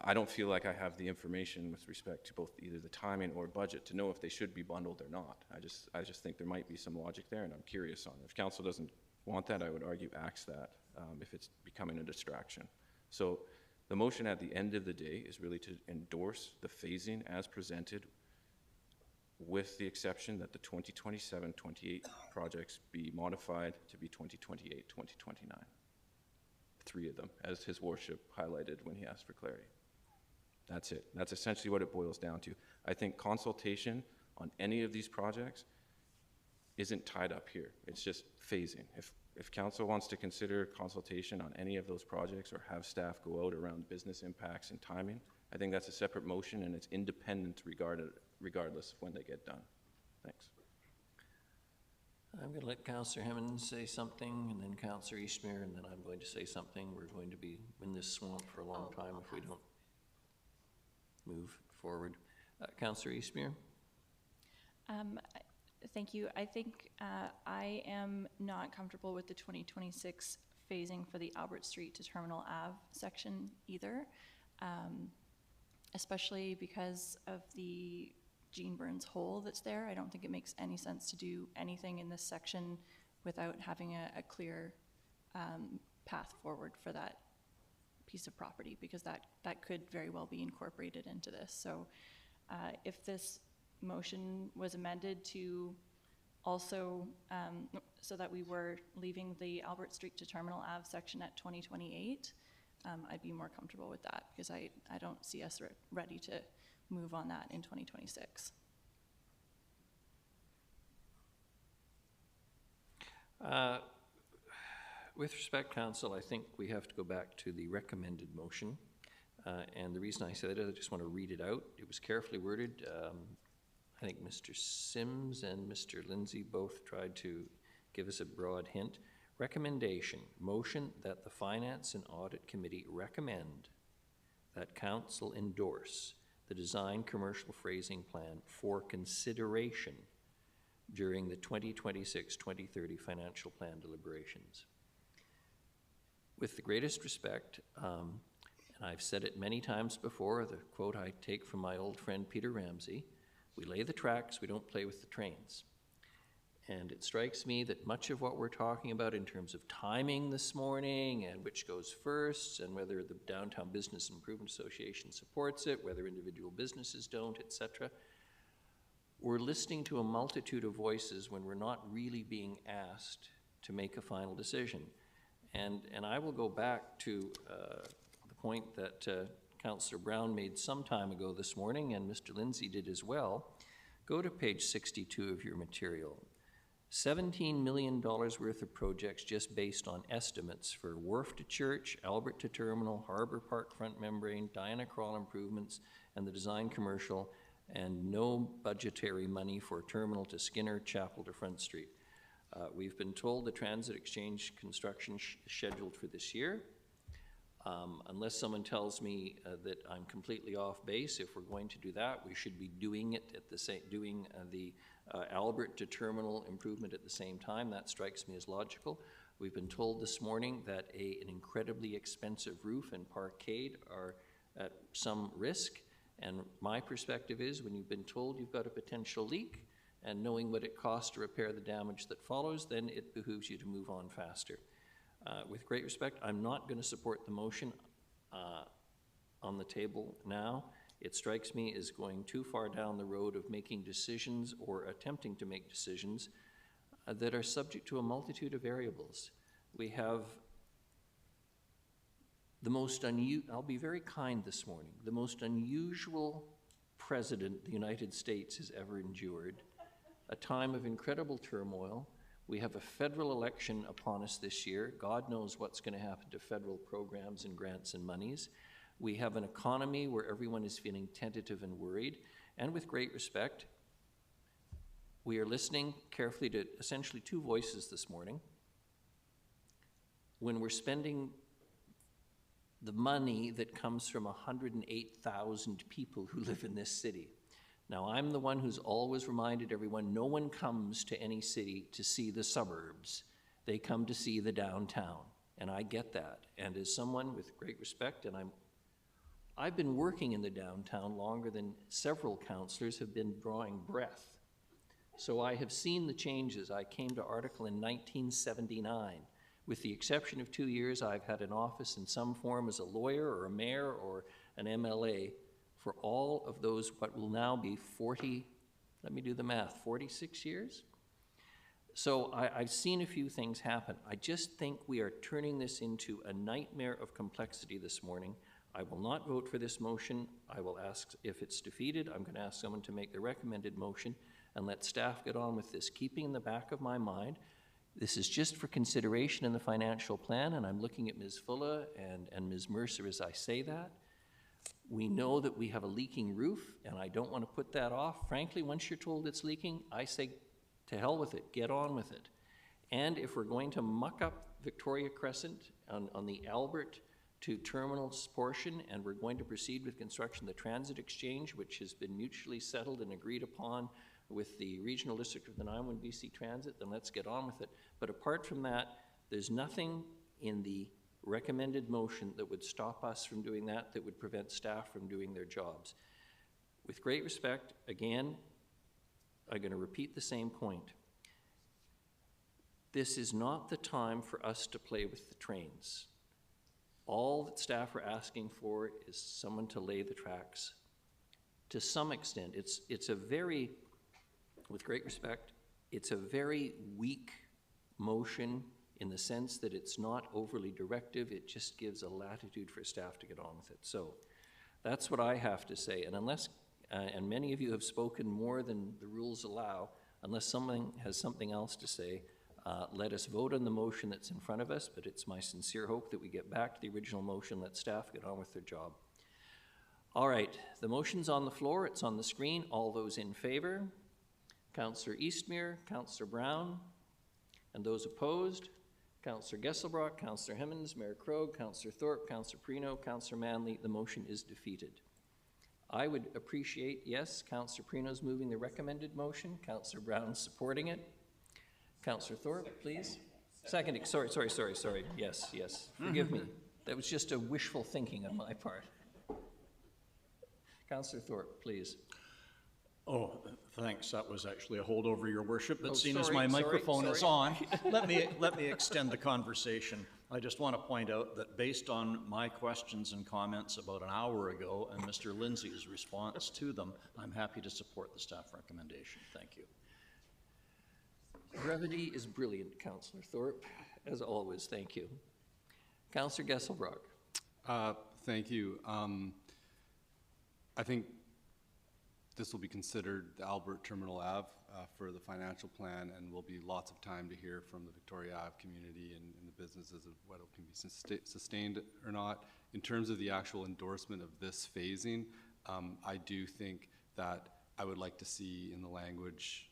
I don't feel like I have the information with respect to both either the timing or budget to know if they should be bundled or not. I just think there might be some logic there, and I'm curious on it. If council doesn't want that, I would argue axe that if it's becoming a distraction. So the motion at the end of the day is really to endorse the phasing as presented, with the exception that the 2027-28 projects be modified to be 2028-2029. 3 of them, as his worship highlighted when he asked for clarity. That's it. That's essentially what it boils down to. I think consultation on any of these projects isn't tied up here. It's just phasing. If council wants to consider consultation on any of those projects or have staff go out around business impacts and timing, I think that's a separate motion and it's independent regardless of when they get done. Thanks. I'm going to let Councillor Hemmond say something, and then Councillor Eastmere, and then I'm going to say something. We're going to be in this swamp for a long time if we don't move forward. Councillor Eastmere? Thank you. I think I am not comfortable with the 2026 phasing for the Albert Street to Terminal Ave section either, especially because of the Gene Burns hole that's there. I don't think it makes any sense to do anything in this section without having a clear path forward for that piece of property, because that could very well be incorporated into this. So if this motion was amended to also, so that we were leaving the Albert Street to Terminal Ave section at 2028, I'd be more comfortable with that, because I don't see us ready to move on that in 2026. With respect, Council, I think we have to go back to the recommended motion. And the reason I say that is I just want to read it out. It was carefully worded. I think Mr. Sims and Mr. Lindsay both tried to give us a broad hint. Recommendation, motion that the Finance and Audit Committee recommend that Council endorse the design commercial phrasing plan for consideration during the 2026-2030 financial plan deliberations. With the greatest respect, and I've said it many times before, the quote I take from my old friend Peter Ramsey, we lay the tracks, we don't play with the trains. And it strikes me that much of what we're talking about in terms of timing this morning and which goes first and whether the Downtown Business Improvement Association supports it, whether individual businesses don't, etc., we're listening to a multitude of voices when we're not really being asked to make a final decision. And I will go back to the point that Councillor Brown made some time ago this morning, and Mr. Lindsay did as well. Go to page 62 of your material. $17 million worth of projects just based on estimates for Wharf to Church, Albert to Terminal, Harbor Park front membrane, Diana Crawl improvements, and the design commercial, and no budgetary money for Terminal to Skinner, Chapel to Front Street. We've been told the Transit Exchange construction is scheduled for this year. Unless someone tells me that I'm completely off base, if we're going to do that, we should be doing it at the same, Albert to Terminal improvement at the same time. That strikes me as logical. We've been told this morning that an incredibly expensive roof and parkade are at some risk. And my perspective is, when you've been told you've got a potential leak and knowing what it costs to repair the damage that follows, then it behooves you to move on faster. With great respect, I'm not going to support the motion on the table now. It strikes me as going too far down the road of making decisions or attempting to make decisions that are subject to a multitude of variables. We have the most I'll be very kind this morning, the most unusual president the United States has ever endured, a time of incredible turmoil. We have a federal election upon us this year. God knows what's going to happen to federal programs and grants and monies. We have an economy where everyone is feeling tentative and worried. And with great respect, we are listening carefully to essentially two voices this morning. When we're spending the money that comes from 108,000 people who live in this city. Now, I'm the one who's always reminded everyone, no one comes to any city to see the suburbs. They come to see the downtown, and I get that. And as someone with great respect, and I've been working in the downtown longer than several councillors have been drawing breath. So I have seen the changes. I came to Article in 1979. With the exception of 2 years, I've had an office in some form as a lawyer or a mayor or an MLA for all of those, what will now be 40, let me do the math, 46 years? So I've seen a few things happen. I just think we are turning this into a nightmare of complexity this morning. I will not vote for this motion. I will ask, if it's defeated, I'm going to ask someone to make the recommended motion and let staff get on with this, keeping in the back of my mind, this is just for consideration in the financial plan, and I'm looking at Ms. Fulla and Ms. Mercer as I say that. We know that we have a leaking roof, and I don't want to put that off. Frankly, once you're told it's leaking, I say to hell with it, get on with it. And if we're going to muck up Victoria Crescent on the Albert to Terminals portion, and we're going to proceed with construction of the Transit Exchange, which has been mutually settled and agreed upon with the Regional District of the 9-1 BC Transit, then let's get on with it. But apart from that, there's nothing in the recommended motion that would stop us from doing that, that would prevent staff from doing their jobs. With great respect, again, I'm going to repeat the same point. This is not the time for us to play with the trains. All that staff are asking for is someone to lay the tracks. To some extent, it's a very, with great respect, it's a very weak motion in the sense that it's not overly directive. It just gives a latitude for staff to get on with it. So that's what I have to say. And unless, and many of you have spoken more than the rules allow, unless someone has something else to say, let us vote on the motion that's in front of us, but it's my sincere hope that we get back to the original motion, let staff get on with their job. All right, the motion's on the floor, it's on the screen. All those in favor? Councillor Eastmere, Councillor Brown, and those opposed? Councillor Gesselbrock, Councillor Hemmons, Mayor Krogh, Councillor Thorpe, Councillor Prino, Councillor Manley. The motion is defeated. I would appreciate, yes, Councillor Prino's moving the recommended motion, Councillor Brown supporting it. Councillor Thorpe, please. Seconding, sorry. Yes, forgive me. That was just a wishful thinking on my part. Councillor Thorpe, please. Oh, thanks. That was actually a holdover, Your Worship. But seeing as my microphone is on, let me extend the conversation. I just want to point out that based on my questions and comments about an hour ago and Mr. Lindsay's response to them, I'm happy to support the staff recommendation. Thank you. Brevity is brilliant, Councillor Thorpe. As always, thank you. Councillor Gesselbrock. Thank you. I think this will be considered the Albert Terminal Ave for the financial plan, and will be lots of time to hear from the Victoria Ave community and the businesses of whether it can be sustained or not. In terms of the actual endorsement of this phasing, I do think that I would like to see in the language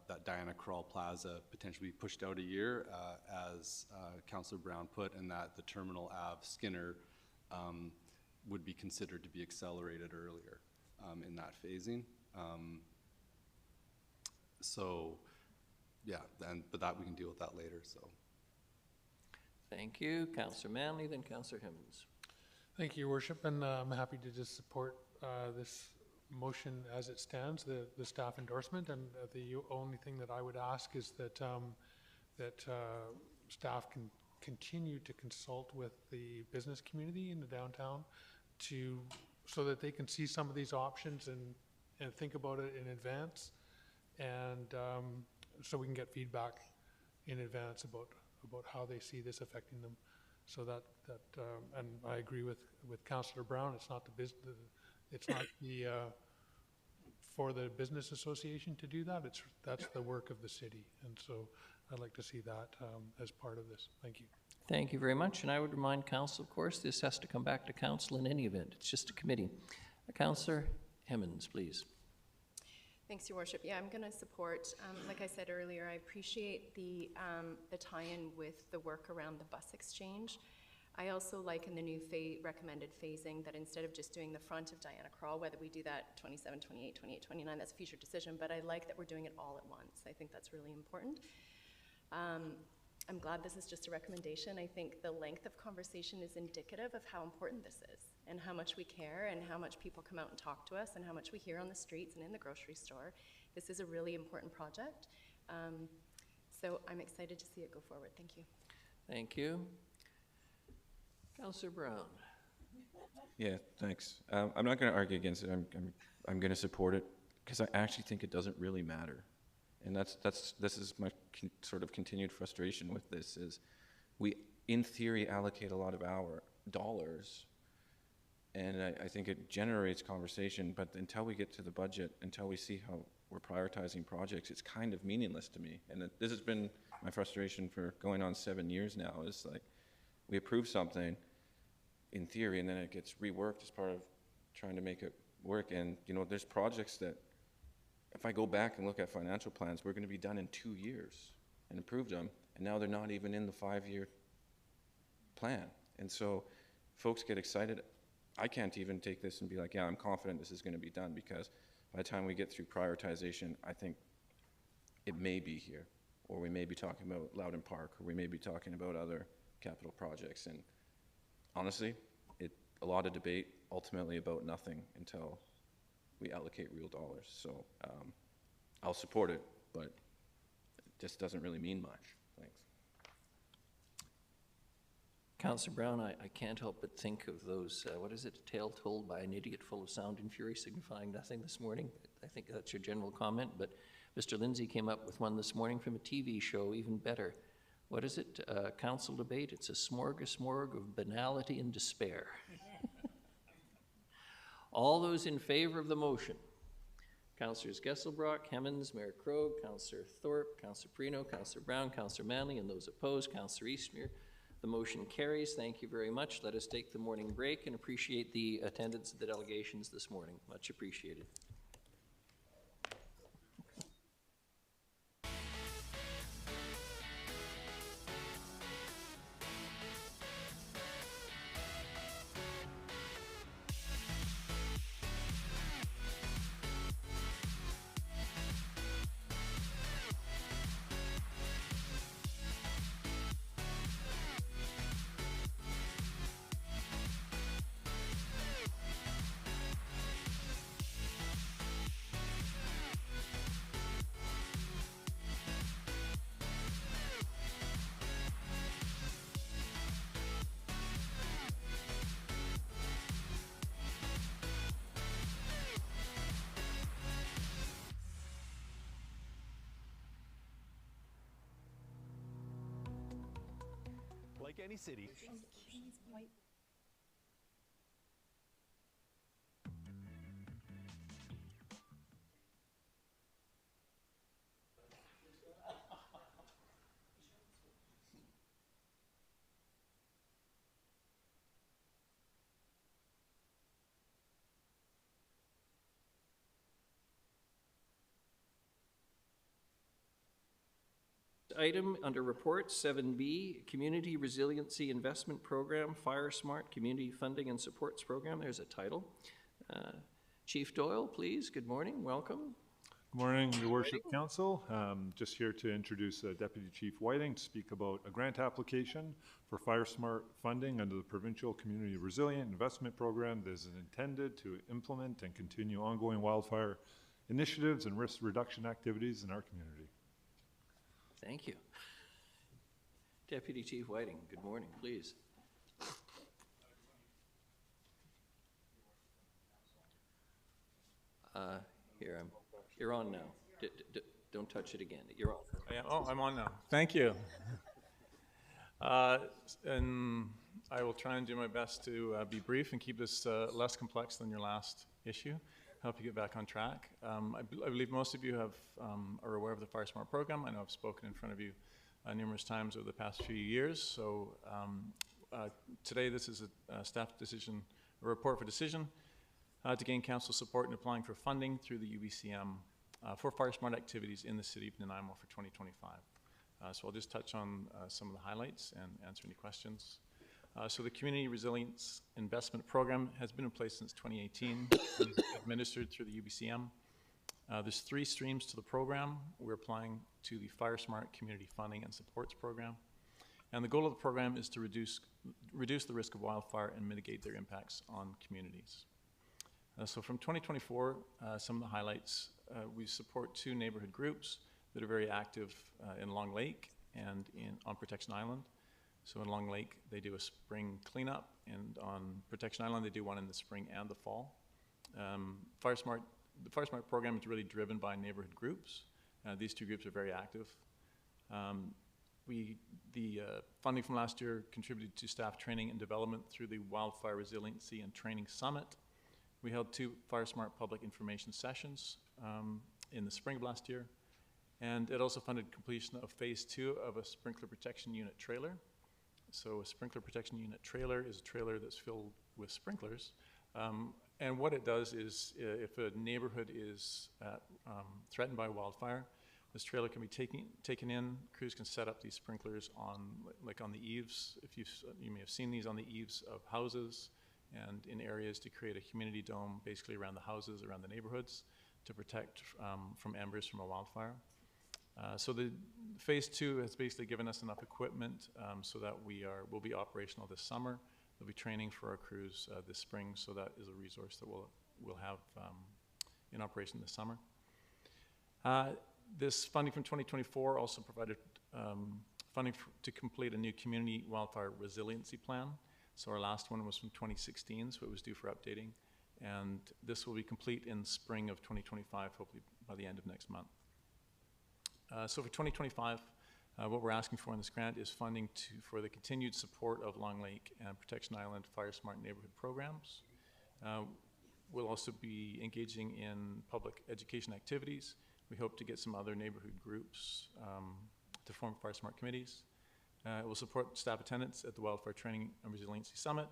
that Diana Krall Plaza potentially be pushed out a year, as Councillor Brown put, and that the Terminal Ave Skinner would be considered to be accelerated earlier in that phasing. So, yeah, but that we can deal with that later. So, Thank you, Councillor Manley, then Councillor Himmons. Thank you, Your Worship, and I'm happy to just support this motion as it stands, the staff endorsement, and the only thing that I would ask is that staff can continue to consult with the business community in the downtown so that they can see some of these options and think about it in advance, and so we can get feedback in advance about how they see this affecting them. So and I agree with Councillor Brown. It's not for the business association to do that. That's the work of the city, and so I'd like to see that as part of this. Thank you. Thank you very much, and I would remind Council, of course, this has to come back to Council in any event. It's just a committee. Councillor Himmons, please. Thanks, Your Worship. Yeah, I'm going to support, like I said earlier, I appreciate the tie-in with the work around the bus exchange. I also like in the new recommended phasing that instead of just doing the front of Diana Krall, whether we do that 27, 28, 28, 29, that's a future decision, but I like that we're doing it all at once. I think that's really important. I'm glad this is just a recommendation. I think the length of conversation is indicative of how important this is and how much we care and how much people come out and talk to us and how much we hear on the streets and in the grocery store. This is a really important project. So I'm excited to see it go forward. Thank you. Thank you. Councillor Brown. Yeah, thanks. I'm not going to argue against it. I'm going to support it because I actually think it doesn't really matter. And this is my sort of continued frustration with this is we, in theory, allocate a lot of our dollars, and I think it generates conversation, but until we get to the budget, until we see how we're prioritizing projects, it's kind of meaningless to me. And this has been my frustration for going on 7 years now, is like we approve something in theory and then it gets reworked as part of trying to make it work. And, you know, there's projects that if I go back and look at financial plans, we're going to be done in 2 years and approved them, and now they're not even in the 5-year plan. And so folks get excited. I can't even take this and be like, yeah, I'm confident this is going to be done, because by the time we get through prioritization, I think it may be here, or we may be talking about Loudon Park, or we may be talking about other capital projects. And honestly, a lot of debate, ultimately about nothing until we allocate real dollars. So I'll support it, but it just doesn't really mean much. Thanks. Councillor Brown, I can't help but think of those, what is it, a tale told by an idiot full of sound and fury signifying nothing this morning. I think that's your general comment, but Mr. Lindsay came up with one this morning from a TV show, even better. What is it? Council debate? It's a smorgasbord of banality and despair. All those in favor of the motion? Councillors Gesselbrock, Hemmons, Mayor Krogh, Councillor Thorpe, Councillor Perino, Councillor Brown, Councillor Manley, and those opposed, Councillor Eastmere. The motion carries. Thank you very much. Let us take the morning break and appreciate the attendance of the delegations this morning. Much appreciated. Like any city. item under reports, 7B, Community Resiliency Investment Program, Fire Smart Community Funding and Supports Program. There's a title. Chief Doyle, please. Good morning. Welcome. Good morning, Your Worship Council. Just here to introduce Deputy Chief Whiting to speak about a grant application for Fire Smart funding under the Provincial Community Resilient Investment Program that is intended to implement and continue ongoing wildfire initiatives and risk reduction activities in our community. Thank you. Deputy Chief Whiting, good morning, please. You're on now. Don't touch it again. You're on. Oh, I'm on now. Thank you. And I will try and do my best to be brief and keep this less complex than your last issue. Help you get back on track. I believe most of you are aware of the Fire Smart program. I know I've spoken in front of you numerous times over the past few years. So today this is a staff decision, a report for decision to gain council support in applying for funding through the UBCM for Fire Smart activities in the city of Nanaimo for 2025. So I'll just touch on some of the highlights and answer any questions. So the Community Resilience Investment Program has been in place since 2018, administered through the UBCM. There's 3 streams to the program. We're applying to the Fire Smart Community Funding and Supports Program. And the goal of the program is to reduce the risk of wildfire and mitigate their impacts on communities. So from 2024, some of the highlights, we support 2 neighborhood groups that are very active in Long Lake and on Protection Island. So in Long Lake, they do a spring cleanup, and on Protection Island, they do one in the spring and the fall. The Fire Smart program is really driven by neighborhood groups. These 2 groups are very active. The funding from last year contributed to staff training and development through the Wildfire Resiliency and Training Summit. We held 2 Fire Smart public information sessions in the spring of last year, and it also funded completion of phase 2 of a sprinkler protection unit trailer. So a sprinkler protection unit trailer is a trailer that's filled with sprinklers. And what it does is if a neighborhood is threatened by wildfire, this trailer can be taken in. Crews can set up these sprinklers on the eaves. You may have seen these on the eaves of houses and in areas to create a humidity dome basically around the houses, around the neighborhoods to protect from embers from a wildfire. So the phase 2 has basically given us enough equipment so that we'll be operational this summer. There'll be training for our crews this spring, so that is a resource that we'll have in operation this summer. This funding from 2024 also provided funding to complete a new community wildfire resiliency plan. So our last one was from 2016, so it was due for updating. And this will be complete in spring of 2025, hopefully by the end of next month. So for 2025, what we're asking for in this grant is funding for the continued support of Long Lake and Protection Island Fire Smart neighborhood programs. We'll also be engaging in public education activities. We hope to get some other neighborhood groups to form Fire Smart committees. It will support staff attendance at the Wildfire Training and Resiliency Summit.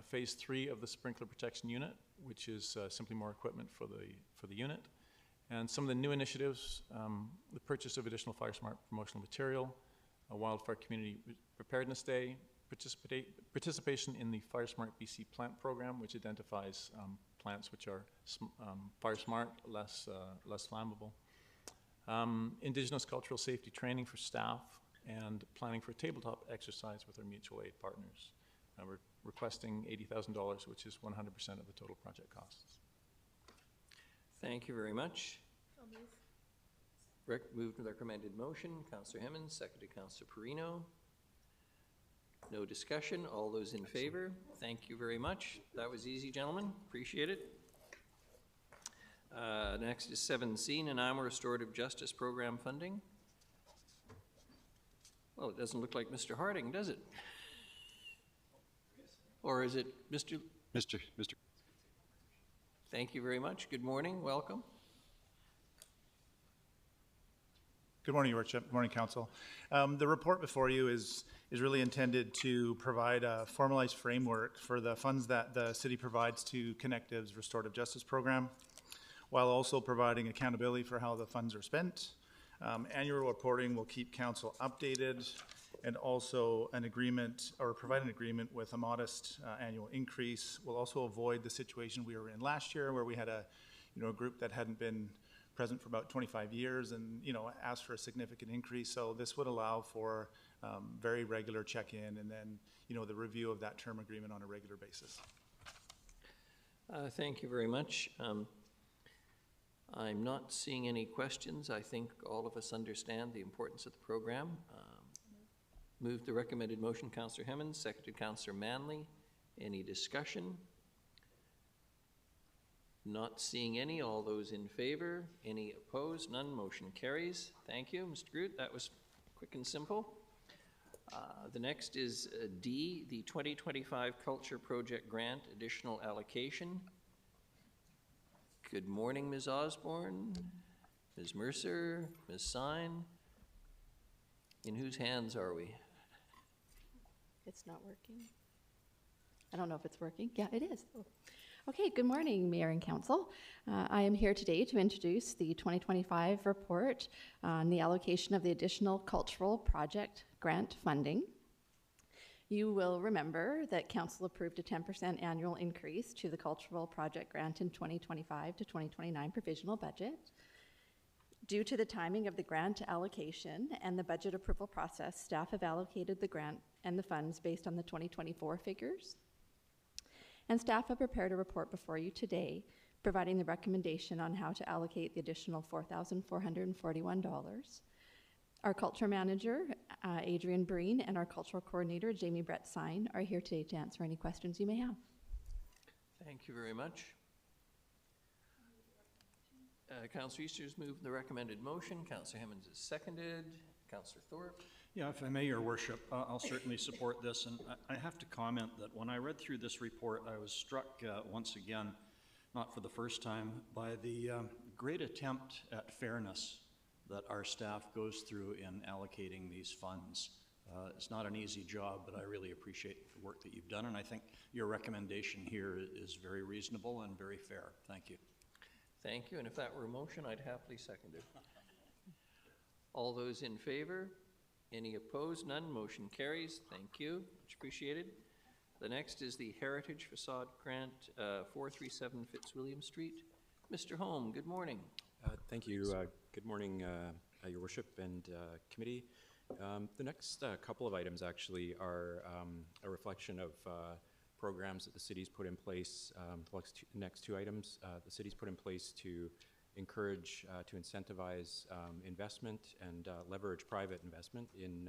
Phase 3 of the Sprinkler Protection Unit, which is simply more equipment for the unit. And some of the new initiatives, the purchase of additional Fire Smart promotional material, a Wildfire Community Preparedness Day, participation in the Fire Smart BC plant program, which identifies plants which are Fire Smart, less flammable. Indigenous cultural safety training for staff, and planning for a tabletop exercise with our mutual aid partners. We're requesting $80,000, which is 100% of the total project costs. Thank you very much. Moved with recommended motion. Councillor Hemmons, seconded Councillor Perino. No discussion. All those in favor? Thank you very much. That was easy, gentlemen. Appreciate it. Next is 7C, Nanaimo Restorative Justice Program funding. Well, it doesn't look like Mr. Harding, does it? Or is it Mr. Thank you very much. Good morning. Welcome. Good morning, Your Worship. Good morning, Council. The report before you is really intended to provide a formalized framework for the funds that the city provides to Connective's Restorative Justice Program, while also providing accountability for how the funds are spent, Annual reporting will keep council updated, and also an agreement, or provide an agreement with a modest annual increase. We'll also avoid the situation we were in last year where we had a group that hadn't been present for about 25 years and, asked for a significant increase. So this would allow for very regular check-in and then, the review of that term agreement on a regular basis. Thank you very much. I'm not seeing any questions. I think all of us understand the importance of the program. Move the recommended motion, Councillor Hemmons, seconded Councillor Manley. Any discussion? Not seeing any. All those in favor? Any opposed? None. Motion carries. Thank you, Mr. Groot. That was quick and simple. The next is D, the 2025 Culture Project Grant Additional Allocation. Good morning, Ms. Osborne, Ms. Mercer, Ms. Sine. In whose hands are we? It's not working. I don't know if it's working. Yeah, it is. Oh. Okay, good morning, Mayor and Council. I am here today to introduce the 2025 report on the allocation of the additional cultural project grant funding. You will remember that Council approved a 10% annual increase to the cultural project grant in 2025 to 2029 provisional budget. Due to the timing of the grant allocation and the budget approval process, staff have allocated the grant and the funds based on the 2024 figures. And staff have prepared a report before you today, providing the recommendation on how to allocate the additional $4,441. Our culture manager, Adrian Breen, and our cultural coordinator, Jamie Brett-Sine, are here today to answer any questions you may have. Thank you very much. Councillor Easter's moved the recommended motion. Councillor Hemmons is seconded. Councillor Thorpe. Yeah, if I may, Your Worship, I'll certainly support this. And I have to comment that when I read through this report, I was struck once again, not for the first time, by the great attempt at fairness that our staff goes through in allocating these funds. It's not an easy job, but I really appreciate the work that you've done, and I think your recommendation here is very reasonable and very fair. Thank you. Thank you, and if that were a motion, I'd happily second it. All those in favor? Any opposed? None. Motion carries. Thank you. Much appreciated. The next is the Heritage Facade Grant, 437 Fitzwilliam Street. Mr. Holm, good morning. Thank you. Good morning, Your Worship and committee. The next couple of items actually are a reflection of programs that the city's put in place. The next two items, the city's put in place to encourage, to incentivize investment and leverage private investment in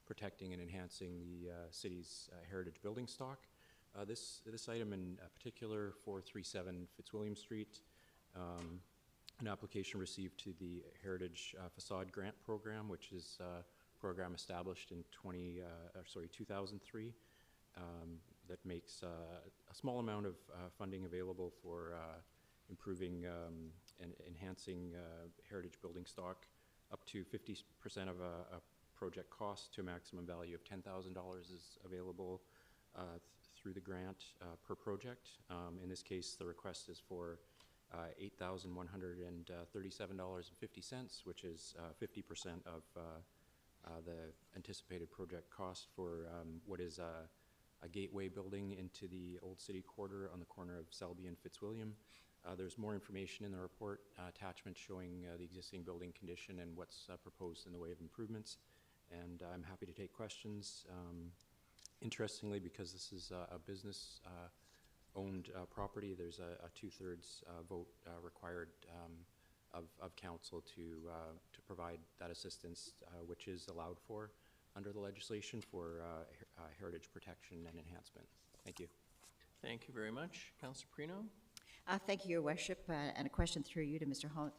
protecting and enhancing the city's heritage building stock. This item in particular, 437 Fitzwilliam Street, an application received to the Heritage Facade Grant Program, which is a program established in 2003 that makes a small amount of funding available for improving and enhancing heritage building stock up to 50% of a project cost to a maximum value of $10,000 is available through the grant per project. In this case, the request is for $8,137.50, which is 50% of the anticipated project cost for what is a gateway building into the Old City Quarter on the corner of Selby and Fitzwilliam. There's more information in the report, attachment showing the existing building condition and what's proposed in the way of improvements. And I'm happy to take questions. Interestingly, because this is a business owned property, there's a 2/3 vote required of council to provide that assistance, which is allowed for under the legislation for heritage protection and enhancement. Thank you. Thank you very much. Councillor Prino. Thank you, Your Worship, and a question through you to Mr. Holm.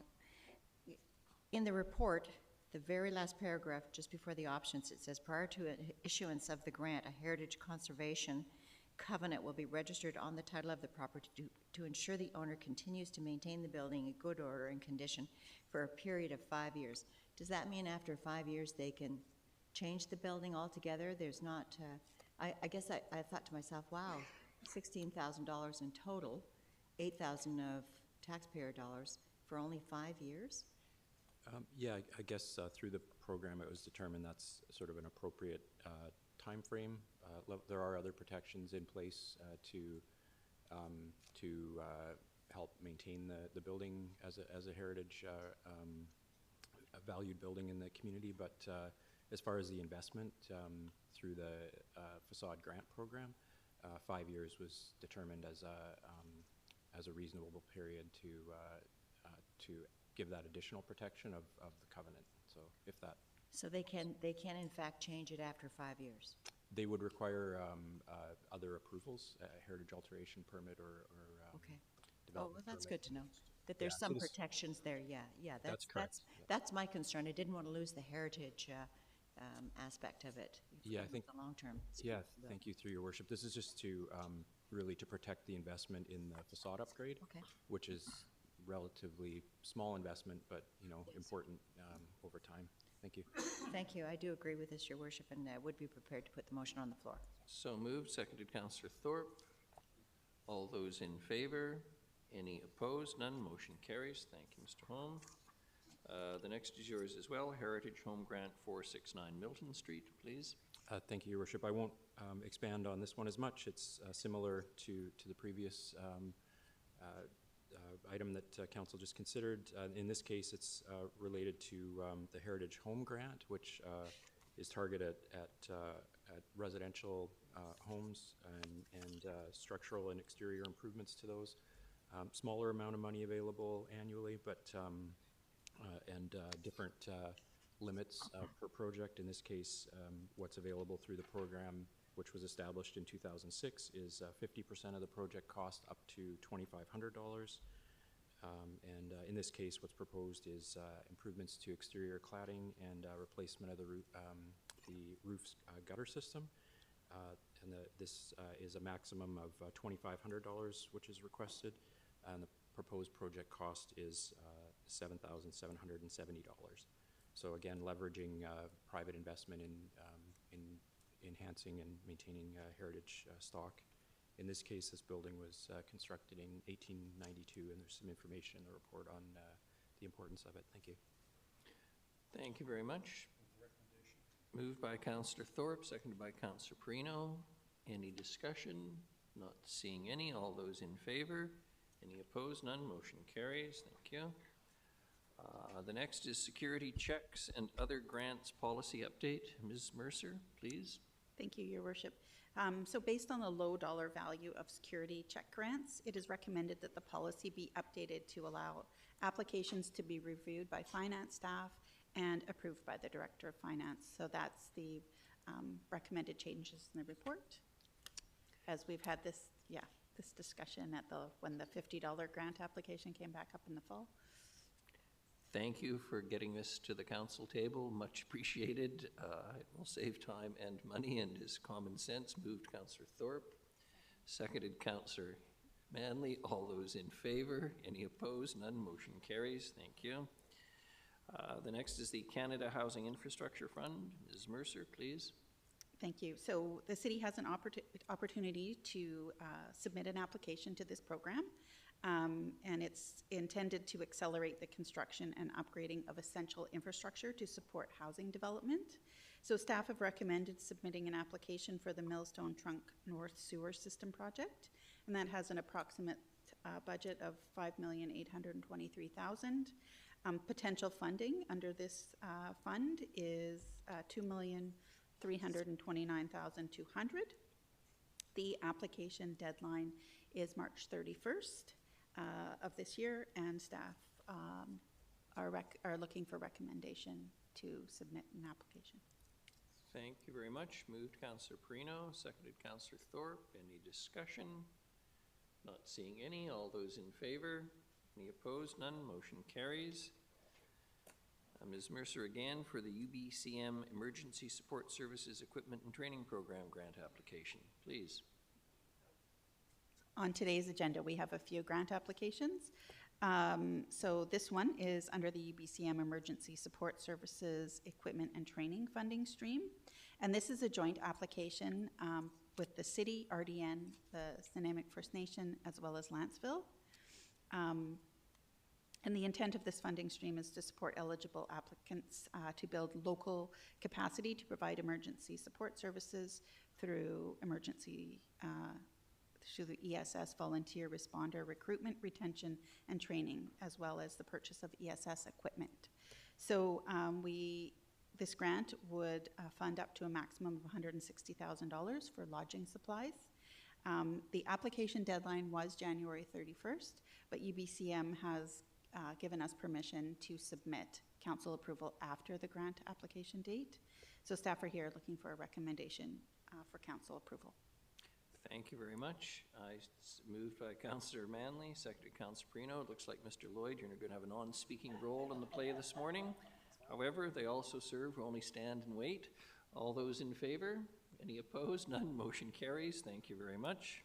In the report, the very last paragraph, just before the options, it says, prior to issuance of the grant, a heritage conservation covenant will be registered on the title of the property to ensure the owner continues to maintain the building in good order and condition for a period of 5 years. Does that mean after 5 years they can change the building altogether? There's not, I guess I thought to myself, wow, $16,000 in total, $8,000 of taxpayer dollars for only 5 years? Yeah, I guess through the program, it was determined that's sort of an appropriate timeframe. There are other protections in place to help maintain the building as a heritage a valued building in the community. But as far as the investment through the facade grant program, 5 years was determined as a reasonable period to give that additional protection of the covenant. So if that. So they can in fact change it after 5 years? They would require other approvals, a heritage alteration permit or okay. development well, that's permit. good to know. That there's some protections there, yeah. That's correct. That's my concern. I didn't want to lose the heritage aspect of it. Yeah, I think the long term. Yeah, thank you, through your worship. This is just to really to protect the investment in the facade upgrade, which is relatively small investment, but important over time. Thank you. Thank you. I do agree with this, Your Worship, and would be prepared to put the motion on the floor. So moved, seconded Councillor Thorpe. All those in favor? Any opposed? None. Motion carries. Thank you, Mr. Holm. The next is yours as well, Heritage Home Grant 469 Milton Street, please. Thank you, Your Worship. I won't expand on this one as much. It's similar to the previous item that Council just considered. In this case, it's related to the Heritage Home Grant, which is targeted at residential homes and structural and exterior improvements to those. Smaller amount of money available annually, but and different limits per project. In this case, what's available through the program, which was established in 2006, is 50% of the project cost up to $2,500. And in this case, what's proposed is improvements to exterior cladding and replacement of the roof's gutter system. And this is a maximum of $2,500, which is requested, and the proposed project cost is $7,770. So again, leveraging private investment in enhancing and maintaining heritage stock. In this case, this building was constructed in 1892, and there's some information in the report on the importance of it. Thank you. Thank you very much. Moved by Councillor Thorpe, seconded by Councillor Perino. Any discussion? Not seeing any. All those in favor? Any opposed? None. Motion carries. Thank you. The next is security checks and other grants policy update. Ms. Mercer, please. Thank you, Your Worship. So based on the low dollar value of security check grants, it is recommended that the policy be updated to allow applications to be reviewed by finance staff and approved by the Director of Finance. So that's the recommended changes in the report. As we've had this discussion at when the $50 grant application came back up in the fall. Thank you for getting this to the council table. Much appreciated. It will save time and money and is common sense. Moved Councillor Thorpe. Seconded Councillor Manley. All those in favor? Any opposed? None. Motion carries. Thank you. The next is the Canada Housing Infrastructure Fund. Ms. Mercer, please. Thank you. So the city has an opportunity to submit an application to this program. And it's intended to accelerate the construction and upgrading of essential infrastructure to support housing development. So staff have recommended submitting an application for the Millstone Trunk North Sewer System Project, and that has an approximate budget of $5,823,000. Potential funding under this fund is $2,329,200. The application deadline is March 31st. Of this year, and staff are looking for recommendation to submit an application. Thank you very much. Moved Councillor Perino, seconded Councillor Thorpe. Any discussion? Not seeing any. All those in favor? Any opposed? None. Motion carries. Ms. Mercer again for the UBCM Emergency Support Services Equipment and Training Program grant application. Please. On today's agenda, we have a few grant applications. So this one is under the UBCM Emergency Support Services Equipment and Training funding stream. And this is a joint application with the city, RDN, the Snuneymuxw First Nation, as well as Lanceville. And the intent of this funding stream is to support eligible applicants to build local capacity to provide emergency support services through through the ESS volunteer responder recruitment, retention, and training, as well as the purchase of ESS equipment. So this grant would fund up to a maximum of $160,000 for lodging supplies. The application deadline was January 31st, but UBCM has given us permission to submit council approval after the grant application date. So staff are here looking for a recommendation for council approval. Thank you very much. Moved by Councillor Manley, seconded Councillor Perino. It looks like Mr. Lloyd, you're going to have a non-speaking role in the play this morning. However, they also serve who only stand and wait. All those in favor? Any opposed? None. Motion carries. Thank you very much.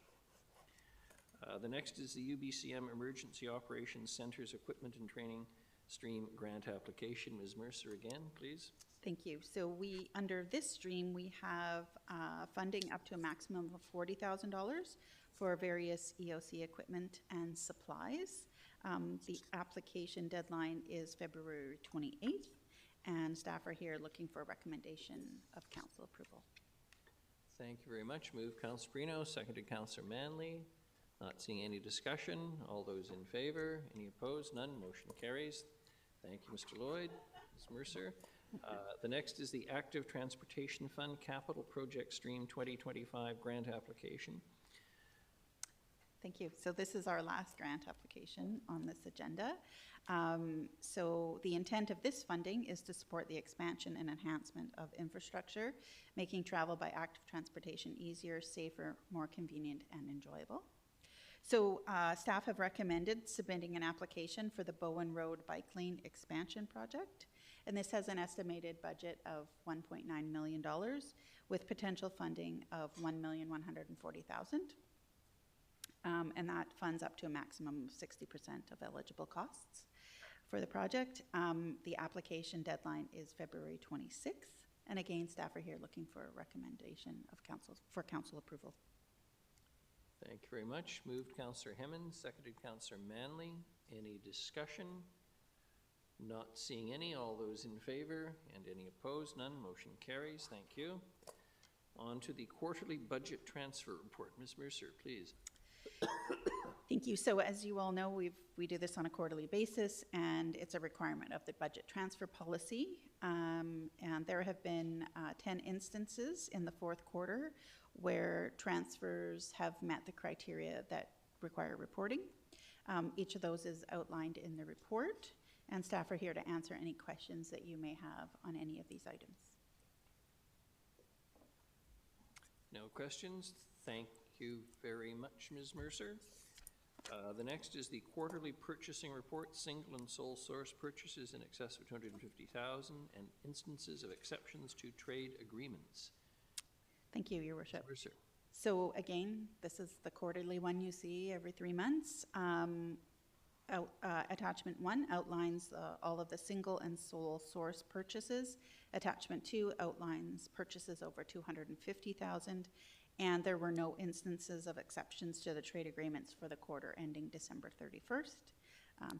The next is the UBCM Emergency Operations Center's Equipment and Training Stream Grant Application. Ms. Mercer again, please. Thank you. So under this stream, we have funding up to a maximum of $40,000 for various EOC equipment and supplies. The application deadline is February 28th, and staff are here looking for a recommendation of council approval. Thank you very much. Moved Councillor Perino, seconded Councillor Manley. Not seeing any discussion. All those in favor? Any opposed? None. Motion carries. Thank you, Mr. Lloyd. Ms. Mercer. The next is the Active Transportation Fund Capital Project Stream 2025 grant application. Thank you. So this is our last grant application on this agenda. So the intent of this funding is to support the expansion and enhancement of infrastructure, making travel by active transportation easier, safer, more convenient, and enjoyable. So staff have recommended submitting an application for the Bowen Road Bike Lane Expansion Project. And this has an estimated budget of $1.9 million with potential funding of $1,140,000. And that funds up to a maximum of 60% of eligible costs for the project. The application deadline is February 26th. And again, staff are here looking for a recommendation of council approval. Thank you very much. Moved Councillor Hemmons, seconded Councillor Manley. Any discussion? Not seeing any. All those in favor and any opposed? None. Motion carries. Thank you. On to the quarterly budget transfer report. Ms. Mercer, please. Thank you. So as you all know, we do this on a quarterly basis, and it's a requirement of the budget transfer policy. And there have been 10 instances in the fourth quarter where transfers have met the criteria that require reporting. Each of those is outlined in the report, and staff are here to answer any questions that you may have on any of these items. No questions. Thank you very much, Ms. Mercer. The next is the quarterly purchasing report, single and sole source purchases in excess of $250,000 and instances of exceptions to trade agreements. Thank you, Your Worship. Mercer. So again, this is the quarterly one you see every 3 months. Attachment 1 outlines all of the single and sole source purchases. Attachment 2 outlines purchases over $250,000, and there were no instances of exceptions to the trade agreements for the quarter ending December 31st.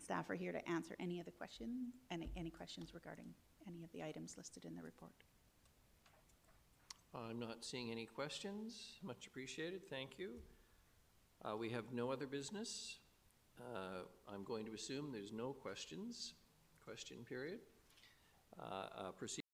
Staff are here to answer any of the questions, any questions regarding any of the items listed in the report. I'm not seeing any questions. Much appreciated. Thank you. We have no other business. I'm going to assume there's no questions. Question period. Proceed.